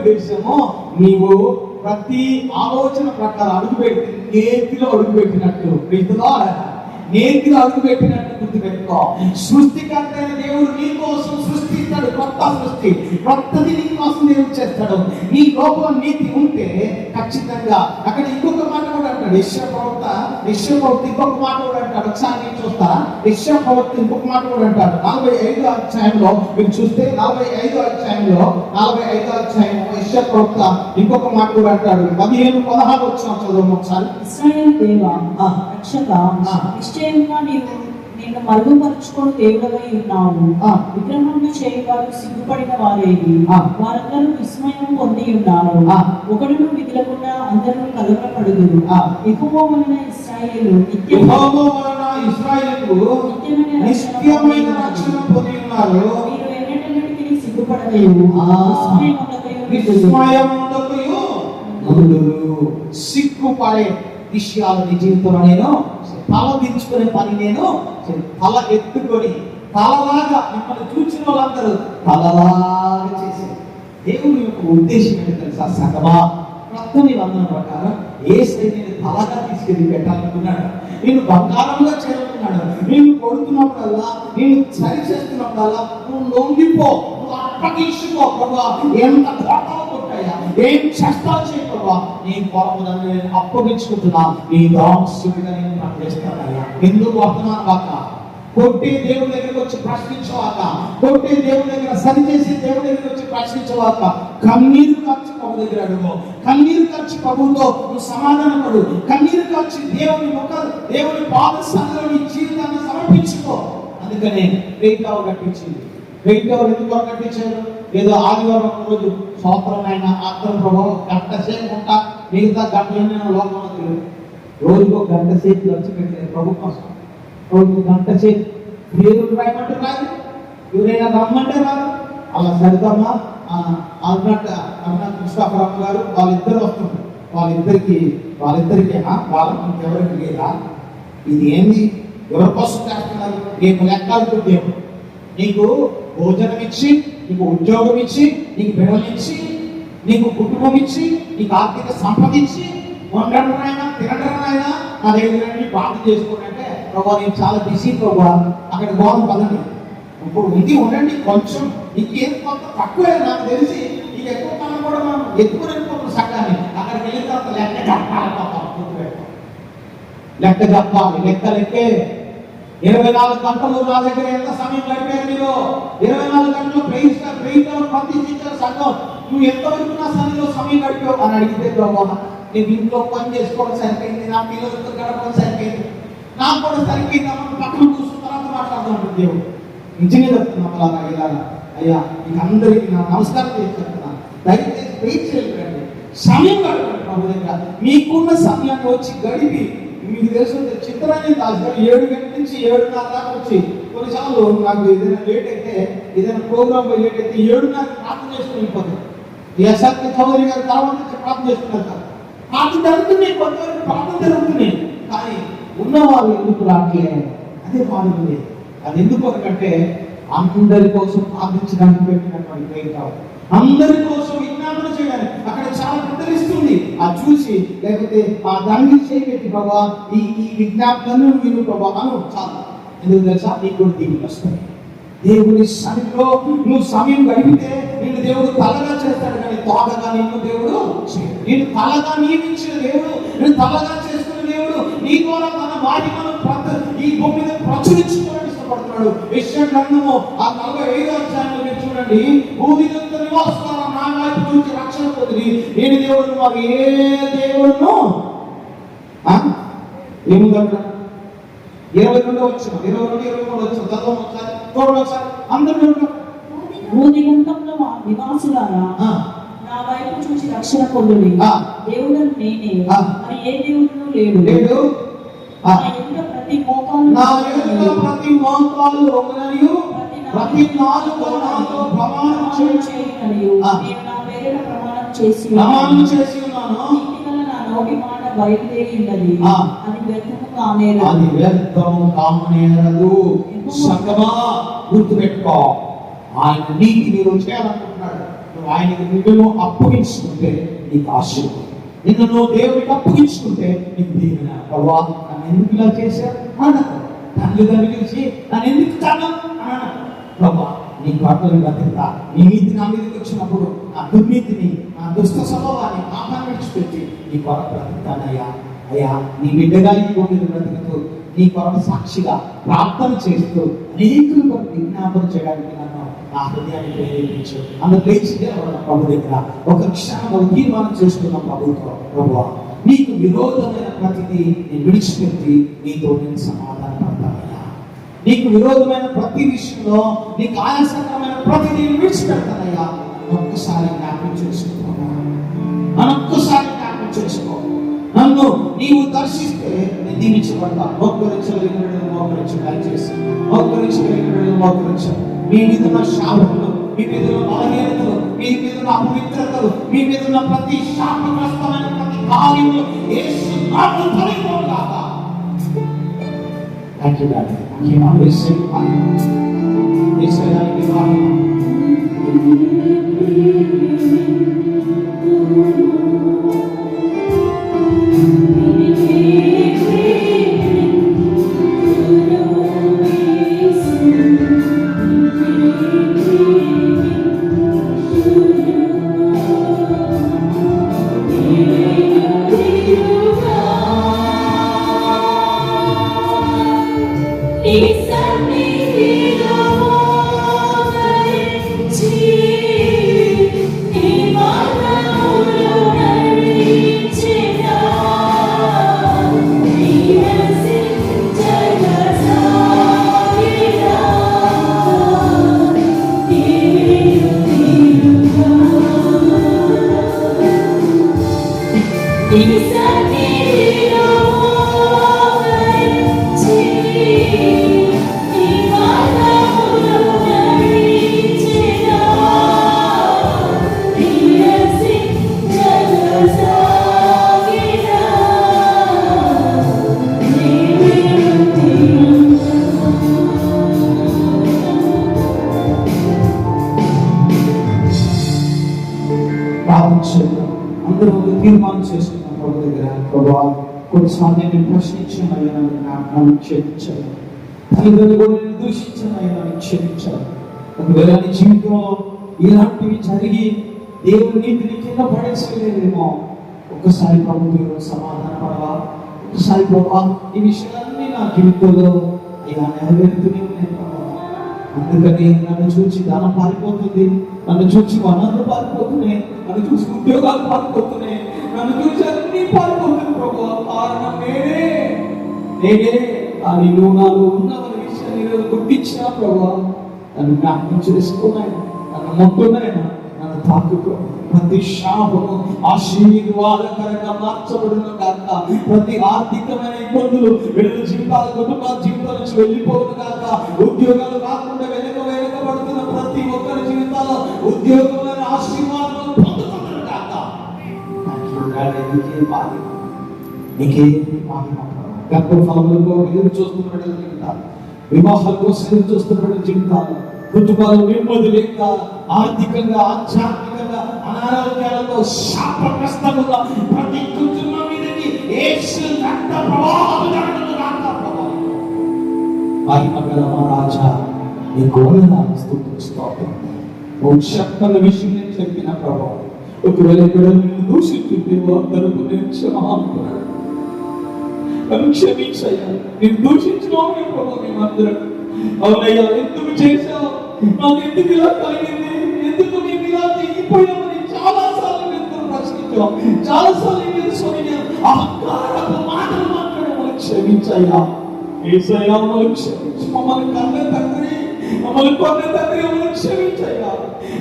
దేశము నీవు ప్రతి ఆలోచన ప్రకారం అడుగుపెట్టి నేతిలో అడుగుపెట్టినట్టు నేతిలో అడుగుపెట్టినట్టు గుర్తుపెట్టుకో. సృష్టికర్త అయిన దేవుడు నీ కోసం సృష్టిస్తాడు. కొత్త సృష్టి, కొత్తది నీ కోసం దేవుడు చేస్తాడు. నీ లోపల నీతి ఉంటే ఖచ్చితంగా అక్కడ ఇంకొక మాట కూడా అంటాడు. యెషయా ప్రవక్త ఇంకొక మాట కూడా అంటాడు. ఒకసారి నేను చూస్తా. యెషయా ప్రవక్త ఇంకొక మాట కూడా అంటాడు. 45వ అధ్యాయంలో మీరు చూస్తే 45వ అధ్యాయంలో యెషయా ప్రవక్త ఇంకొక మాట కూడా అంటాడు. 15-16 వచ్చిన చదువు ఒకసారి. ఇశ్రాయేలు దేవా రక్షక, నిశ్చయంగా నిన్ను మరుగుపరుచుకొని దేవుడవై ఉన్నావు. విగ్రహమును చేయవారు సిగ్గుపడిన వారేది, వారందరూ విస్మయం పొంది ఉన్నారు. ఒకడును మిగిలకుండా అందరూ కలవరపడుదురు. యెహోవా వలన ఇశ్రాయేలు నిత్యమైన రక్షణ పొంది ఉన్నారు. మీరు ఎన్నటికీ సిగ్గుపడలేవు, సిగ్గుపడే విషయాలు నీ జీవితంలో నేను తల దించుకునే పని, నేను తల ఎత్తుకొని తలలాగా మిమ్మల్ని చూసిన వాళ్ళందరూ తలలాగా చేసి దేవుని యొక్క ఉద్దేశం ఏంటో తెలుసా? సగమా క్రొత్త నిబంధన ప్రకారం యేసయ్య నేను తలగా తీసుకెళ్ళి పెట్టాలనుకున్నాడు. నేను బంగారంగా చేయాలనుకున్నాడు. నేను కొడుతున్నప్పుడల్లా, నేను సరి చేస్తున్నప్పుడల్లా నువ్వు లొంగిపో, నువ్వు అప్పగించుకో. ప్రభా ఎంత కోటాలు కొట్టాయా, ఏం కష్టాలు చేయకూడవా, నీ కొరకు నేను అప్పగించుకుంటున్నా, నీ దాసుడిగా నేను ప్రకటిస్తానయ్యా. ఎందుకు వర్తమానం కాక కొట్టే దేవుడి దగ్గరికి వచ్చి ప్రశ్నించవాక, కొట్టే దేవుడి దగ్గర సరి చేసి దేవుడి దగ్గరికి వచ్చి ప్రశ్నించవాక, కన్నీరు ఖర్చు ప్రభు దగ్గర అడుగు. కన్నీరు ఖర్చు ప్రభుతో నువ్వు సమాధానపడు. కన్నీరు ఖర్చు దేవుని పాద సన్నిధిలో నీ జీవితాన్ని సమర్పించుకో. అందుకనే వెయిటావు కట్టించింది. వెయిటావు ఎందుకు కట్టించారు? ఏదో ఆదివారం రోజు సోపరమైన ఆత్మ ప్రభావం గంట సేపు ఉంటా, మిగతా గంటలనే లోకంలో తెలియదు. రోజుకో గంట సేపు వచ్చి పెట్టారు ప్రభు కోసం. రోజు గంట సేపు దేవుడు రాయమంటే రాదు, ఎవరైనా రమ్మంటే రాదు. అలా సరితమ్మా అన్నట్టు కృష్ణాపురమ్మ గారు వాళ్ళిద్దరు వస్తున్నారు. వాళ్ళిద్దరికి వాళ్ళకి ఎవరికి లేదా? ఇది ఏంది? ఎవరి కోసం చేస్తున్నారు? రేపు లెక్కలతో దేవుడు నీకు భోజనం ఇచ్చి, నీకు ఉద్యోగం ఇచ్చి, నీకు బిడ్డలిచ్చి, నీకు కుటుంబం ఇచ్చి, నీకు ఆర్థిక సంపద ఇచ్చి, వండటమైనా తినటమైనా నా దగ్గర ప్రార్థన చేసుకోనంటే ప్రభావ నేను చాలా బిజీ ప్రభావ, అక్కడ గోవం పదండి, ఇప్పుడు ఇది ఉండండి, కొంచెం నీకేం కొంత తక్కువే నాకు తెలిసి, నీకు ఎక్కువ మనం కూడా మనం ఎక్కువ వెళ్ళిపోతాం సగాన్ని. అక్కడికి వెళ్ళిన తర్వాత లెక్క చెప్పాలి. లెక్కే 24 గంటలు నా దగ్గర ఎంత సమయం గడిపారు మీరు? 24 గంటలు ప్రతిష్ఠించారు సంఘం. నువ్వు ఎంతవరకు నా సన్నిధిలో సమయం గడిపావు అని అడిగితే ప్రభావ నేను ఇంట్లో పని చేసుకోవడం సరిపోయింది, నా పిల్లలతో గడపడం సరిపోయింది, నాకు కూడా సరిపోయింది. మనం పక్కన కూర్చున్న తర్వాత మాట్లాడుతూ ఉంటుంది దేవుడు. నిజంగా చెప్తున్నాం అలాగా ఇలాగా. అయ్యా మీకు అందరికీ నా నమస్కారం చేసి చెప్తున్నాను. దయచేసి వెయిట్ చేయకండి, సమయం గడపండి ప్రభు దగ్గర. మీకున్న సమయాన్ని వచ్చి గడిపి, మీకు తెలుసు చిత్రాన్ని దాచుకొని 7 గంటల నుంచి 7:30 దాకా వచ్చి, కొన్నిసార్లు నాకు ఏదైనా లేట్ అయితే, ఏదైనా ప్రోగ్రామ్ లేట్ అయితే 7:30 ప్రార్థన చేసుకుని వెళ్ళిపోతుంది. ఎస్ఆర్కే చౌదరి గారు తర్వాత ప్రార్థన చేసుకున్నారు సార్. ప్రార్థన జరుగుతున్నాయి, కొంతవరకు ప్రార్థన జరుగుతున్నాయి, కానీ ఉన్నవాళ్ళు ఎందుకు రావట్లేదు? అదే బాగుంది. అది ఎందుకు అంటే అందరి కోసం ప్రార్థించడానికి పెట్టినటువంటి పేరు కావాలి. అందరి కోసం విజ్ఞాపన చేయడానికి అక్కడ చాలా ప్రదరిస్తుంది. అది చూసి లేకపోతే ఆ దాన్ని చేయబెట్టి ప్రభావ ఈ విజ్ఞాపనను విను ప్రభావం చాలు. ఎందుకు తెలుసా? నీకు కూడా దీవులు వస్తాయి. దేవుని సన్నిధిలో నువ్వు సమయం గడిపితే నిన్ను దేవుడు తలగా చేస్తాడు, కానీ తోటగా నిన్ను దేవుడు చేయడు. నేను తలగా నియమించిన దేవుడు, నేను తలగా చేసుకున్న దేవుడు నీ ద్వారా తన మహిమను ఈ భూమి మీద ప్రచురించుకోవడానికి ఇష్టపడుతున్నాడు. యెషయా గ్రంథము 45వ అధ్యాయంలో మీరు చూడండి, భూమి మీద నివాసులారా నా వైపు చూసి రక్షణ పొంది నేను దేవుడు మరి ఏ దేవుడును ఏముందంట 22వ వచనం 22-23 వచనం చదవండి ఒకసారి, చూడండి ఒకసారి అందరూ. భూదిగంతంలో నివాసులారా నా వైపు చూసి రక్షణ పొందుడి. దేవుడు నేనే, మరి ఏ దేవుడును లేడు. నా ఎదుట ప్రతి మోకాలు వంగననియు ప్రతి నాలుక నాతో ప్రమాణం చేయననియు నేను నా పేరిట ప్రమాణం చేసి ఉన్నాను. నా నోటి మాట బయలుదేరినది, అది వ్యర్థము కానేరదు. సంగమా గుర్తుపెట్టుకో, ఆయన నీతిని నువ్వు చేయాలనుకుంటున్నాడు. నువ్వు ఆయనకి నువ్వేమో అప్పగించుకుంటే నీకు ఆశీర్వాదం. నిన్ను నువ్వు దేవుడికి అప్పగించుకుంటే నీకు దీవెన. ప్రభా నన్ను ఎందుకు ఇలా చేశారు అనకు. తల్లిదండ్రులు చూసి నన్ను ఎందుకు కన్నా అనకు. ప్రభా నీ కర్తలు బతికితా, నీ నీతి నా మీదకి వచ్చినప్పుడు నా దుర్నీతిని, నా దుష్ట స్వభావాన్ని పాపాన్ని విడిచిపెట్టి నీ కొరకు బ్రతుకుతానయ్యా. అయ్యా నీ బిడ్డగా ఈ భూమి మీద బ్రతుకుతూ నీ కొరకు సాక్షిగా ప్రార్థన చేస్తూ అనేకులు కొరకు విజ్ఞాపన చేయడానికి నన్ను నా హృదయాన్ని ప్రేరేపించు. అందరూ లేచి ప్రభు దగ్గర ఒక క్షణం ఒక తీర్మానం చేసుకున్న ప్రభుత్వం, ప్రభువా నీకు విరోధమైన ప్రతిదీ నేను విడిచిపెట్టి నీతో నేను సమాధాన పడతానయ్యా. నీకు విరోధమైన ప్రతి విషయంలో నీకు ఆయాసకరమైన ప్రతిదీ విడిచిపెడతానయ్యా. ఒక్కసారి జ్ఞాపకం చేసుకుంటున్నా, ఒక్కసారి జ్ఞాపకం చేసుకో. నన్ను నీవు దర్శిస్తే నేను దీవించబడతా. మోకరించగలిగిన దయచేసి మోకరించు. మీ మీద ఉన్న శాపములు, మీ మీద ఉన్న బలహీనతలు, మీ మీద ఉన్న అపవిత్రతలు, మీ మీద ఉన్న ప్రతి శాపగ్రస్తమైన ప్రతి కార్యములు యేసు నామములో తొలగిపోను గాక. Thank you daddy. అందరూ ఒక తీర్మానం చేసుకున్నాం ప్రభు దగ్గర. ప్రభా కొన్నిసార్లు నేను ప్రశ్నించాను, అయ్యా నన్ను క్షమించాను. తల్లిదండ్రులు కూడా నేను దూషించాను, అయ్యా నన్ను క్షమించాను. ఒకవేళ నీ జీవితంలో ఇలాంటివి జరిగి దేవుని నీతిని కింద పడేసేదేమో, ఒక్కసారి ప్రభుత్వం సమాధాన పడవా. ఒకసారి ప్రభా ఈ విషయాలన్నీ నా జీవితంలో ఇలా నెరవేరుతూనే ఉన్నాయి ప్రభా. అందుకని నన్ను చూసి ధనం పారిపోతుంది, నన్ను చూసి వనరులు పారిపోతున్నాయి, నన్ను చూసి ఉద్యోగాలు పారిపోతున్నాయి, నన్ను చూసి అన్ని పారిపోతుంది ప్రభు. కారణం నేనే కానీ నువ్వు నాలో ఉన్నావన్న విషయాన్ని గుర్తించిన ప్రభు. నన్ను జ్ఞాపకం చేసుకున్నాయి, నన్ను మొక్కున్నాయి, నన్ను తాకుకో. ప్రతి శాపము ఆశీర్వాదకరంగా మార్చబడును కాక. ప్రతి ఆర్థికమైన ఇబ్బందులు వీళ్ళ జీవితాలు, కుటుంబాల జీవితాల నుంచి వెళ్ళిపోవును కాక. ఉద్యోగాలు రాకుండా వెనకబడుతున్న ప్రతి ఒక్కరి జీవితాల్లో ఉద్యోగంలో ఆశీర్వాదాలు పొందుతున్నారు కాక. నీకే గర్భఫలములకు ఎదురు చూస్తున్న జీవితాలు, వివాహాల కోసం ఎదురు చూస్తున్న జీవితాలు, కుటుంబాలు నెమ్మది లేక ఆర్థికంగా ఆధ్యాత్మికంగా అనారోగ్యాలతో శాపగ్రస్తముగా ప్రతి కుటుంబం మీదకి యేసు రక్త ప్రవాహం జరగను గాక. ప్రభు మహిమ గల మా రాజా, నీ గోళనాన్ని స్తుతిస్తాను. నువ్వు చెప్పన్న విషయం నేను చెప్పిన ప్రభావం ఒకవేళ ఇక్కడ నిన్ను దూషించుంటే వారు నేను క్షమాపణ క్షమించయ్యా. నేను దూషించినావు ప్రభావ మేమందరం. అవునయ్యా, ఎందుకు చేశావు, నాకు ఎందుకు ఇలా కలిగింది, ఎందుకు మేము ఇలా తెగిపోయామని చాలాసార్లు మేము ప్రశ్నించాం, చాలాసార్లు మేము సొనిగా అహంకారపు మాటలు మాట్లాడే క్షమించయ్యా. యేసయ్యా మమ్మల్ని క్షమించు. మమ్మల్ని కన్న తండ్రి, మమ్మల్ని కొన్న తండ్రి, మమ్మల్ని క్షమించయ్యా.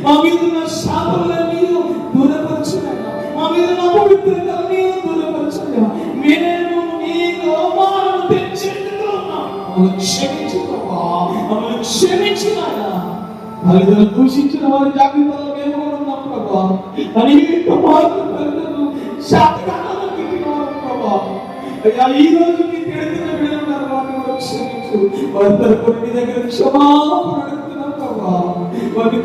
మా మీద ఉన్న శాపములన్నీ దూరపరచయ్యా. మా మీద ఉన్న పవిత్రతలన్నీ దూరపరచయ్యా. మేము నీకు అవమానం తెచ్చేందుకు మమ్మల్ని క్షమించు ప్రభా, మమ్మల్ని క్షమించినాయా. తల్లిదండ్రులు దూషించిన వారి జాగ్రత్తలో మేము కూడా ఉన్నాం ప్రభా. అనేక మార్పులను శాతకాలను పెట్టినారు ప్రభా. అయ్యా, ఈ రోజు మీ తిడుతున్న బిడ్డలున్నారు, వారిని కూడా క్షమించు. వారి తరపున నీ దగ్గర క్షమాపణ అడుగుతున్నాం ప్రభా. వారిని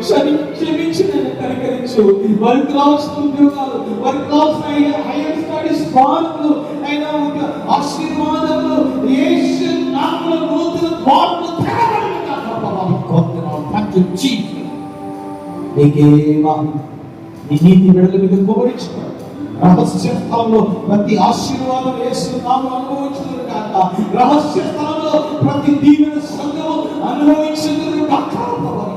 క్షమించి నేను కనికరించు. వారికి కావాల్సిన ఉద్యోగాలు, వారికి కావాల్సిన హైయర్ స్టడీస్ స్థానాలు అయినా ఆశీర్వాదములు యేసు నామములో నూతన ద్వారములు తెరవబడును గాక ప్రభా. కొందరు తండ్రి జీవి నీకే మహిమ. నీ నీతి బిడ్డల మీద కుమరించుకోండి. రహస్య స్థలంలో ప్రతి ఆశీర్వాదం యేసు నామములో అనుభవించుదురు గాక. రహస్య స్థలంలో ప్రతి దీవెన సంఘము అనుభవించుదురు గాక ప్రభా.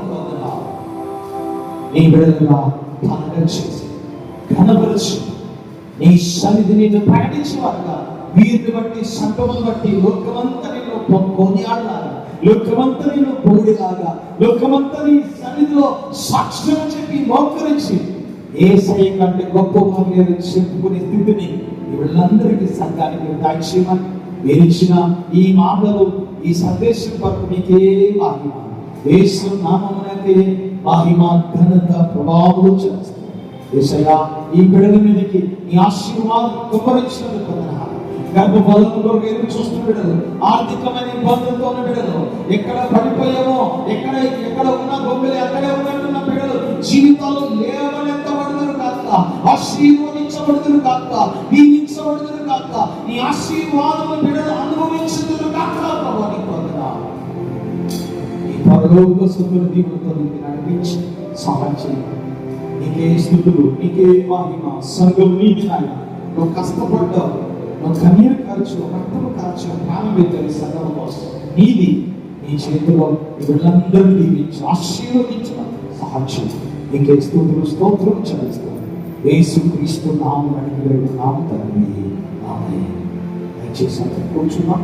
నీ బిడ్డలుగా ఘనంగా చేసి ఘనపరచు. నీ సన్నిధి నిన్ను ప్రకటించేవారుగా వీరిని బట్టి సంఘమును బట్టి లోకమంతా నిన్ను కొనియాడాలి, లోకమంతా నిన్ను పొగిడిలాగా, లోకమంతా నీ సన్నిధిలో సాక్ష్యం చెప్పి మోకరించి యేసయ్య కంటే గొప్ప వారిని చెప్పుకునే స్థితిని వీళ్ళందరికీ సంఘానికి దాక్షేమని వీరిచ్చిన ఈ మాటలు, ఈ సందేశం కొరకు నీకే మహిమ. యేసు నామమునకే మహిమ, ఘనత, ప్రభావం చేస్తాం. యేసయ్యా, ఈ బిడ్డల మీదకి నీ ఆశీర్వాదం కుమ్మరించినందుకు వందనాలు. గర్భఫలం కొరకు ఎదురు చూస్తున్న బిడ్డలు, ఆర్థికమైన ఇబ్బందులతో ఉన్న బిడ్డలు, ఎక్కడ పడిపోయామో, ఎక్కడ ఉన్న గొంగలి అక్కడే ఉన్నట్టున్న బిడ్డలు జీవితాలు లేవనెత్తబడుదురు కాక, ఆశీర్వదించబడుదురు కాక, దీవించబడుదురు కాక, నీ ఆశీర్వాదము బిడ్డలు అనుభవించుదురు కాక ప్రభా. నీకు వందనాలు. ఈ పరలోక సుఖుల దీవులతో నీకు నడిపించి సహాయం చేయండి. నీకే స్తుతులు, నీకే మహిమ. సంఘం నీది నాయన. నువ్వు కష్టపడ్డావు, నువ్వు కన్నీరు ఖర్చు, రక్తము ఖర్చు, ప్రాణం పెట్టాలి సంఘం కోసం. నీది నీ చేతిలో వీళ్ళందరినీ దీవించి ఆశీర్వదించిన సహాయం. నీకే స్తుతులు, స్తోత్రం చెల్లిస్తాను. యేసుక్రీస్తు నామమున అడిగి వేడుకున్నాము తండ్రి. ఆమేన్. దయచేసి కూర్చున్నాం.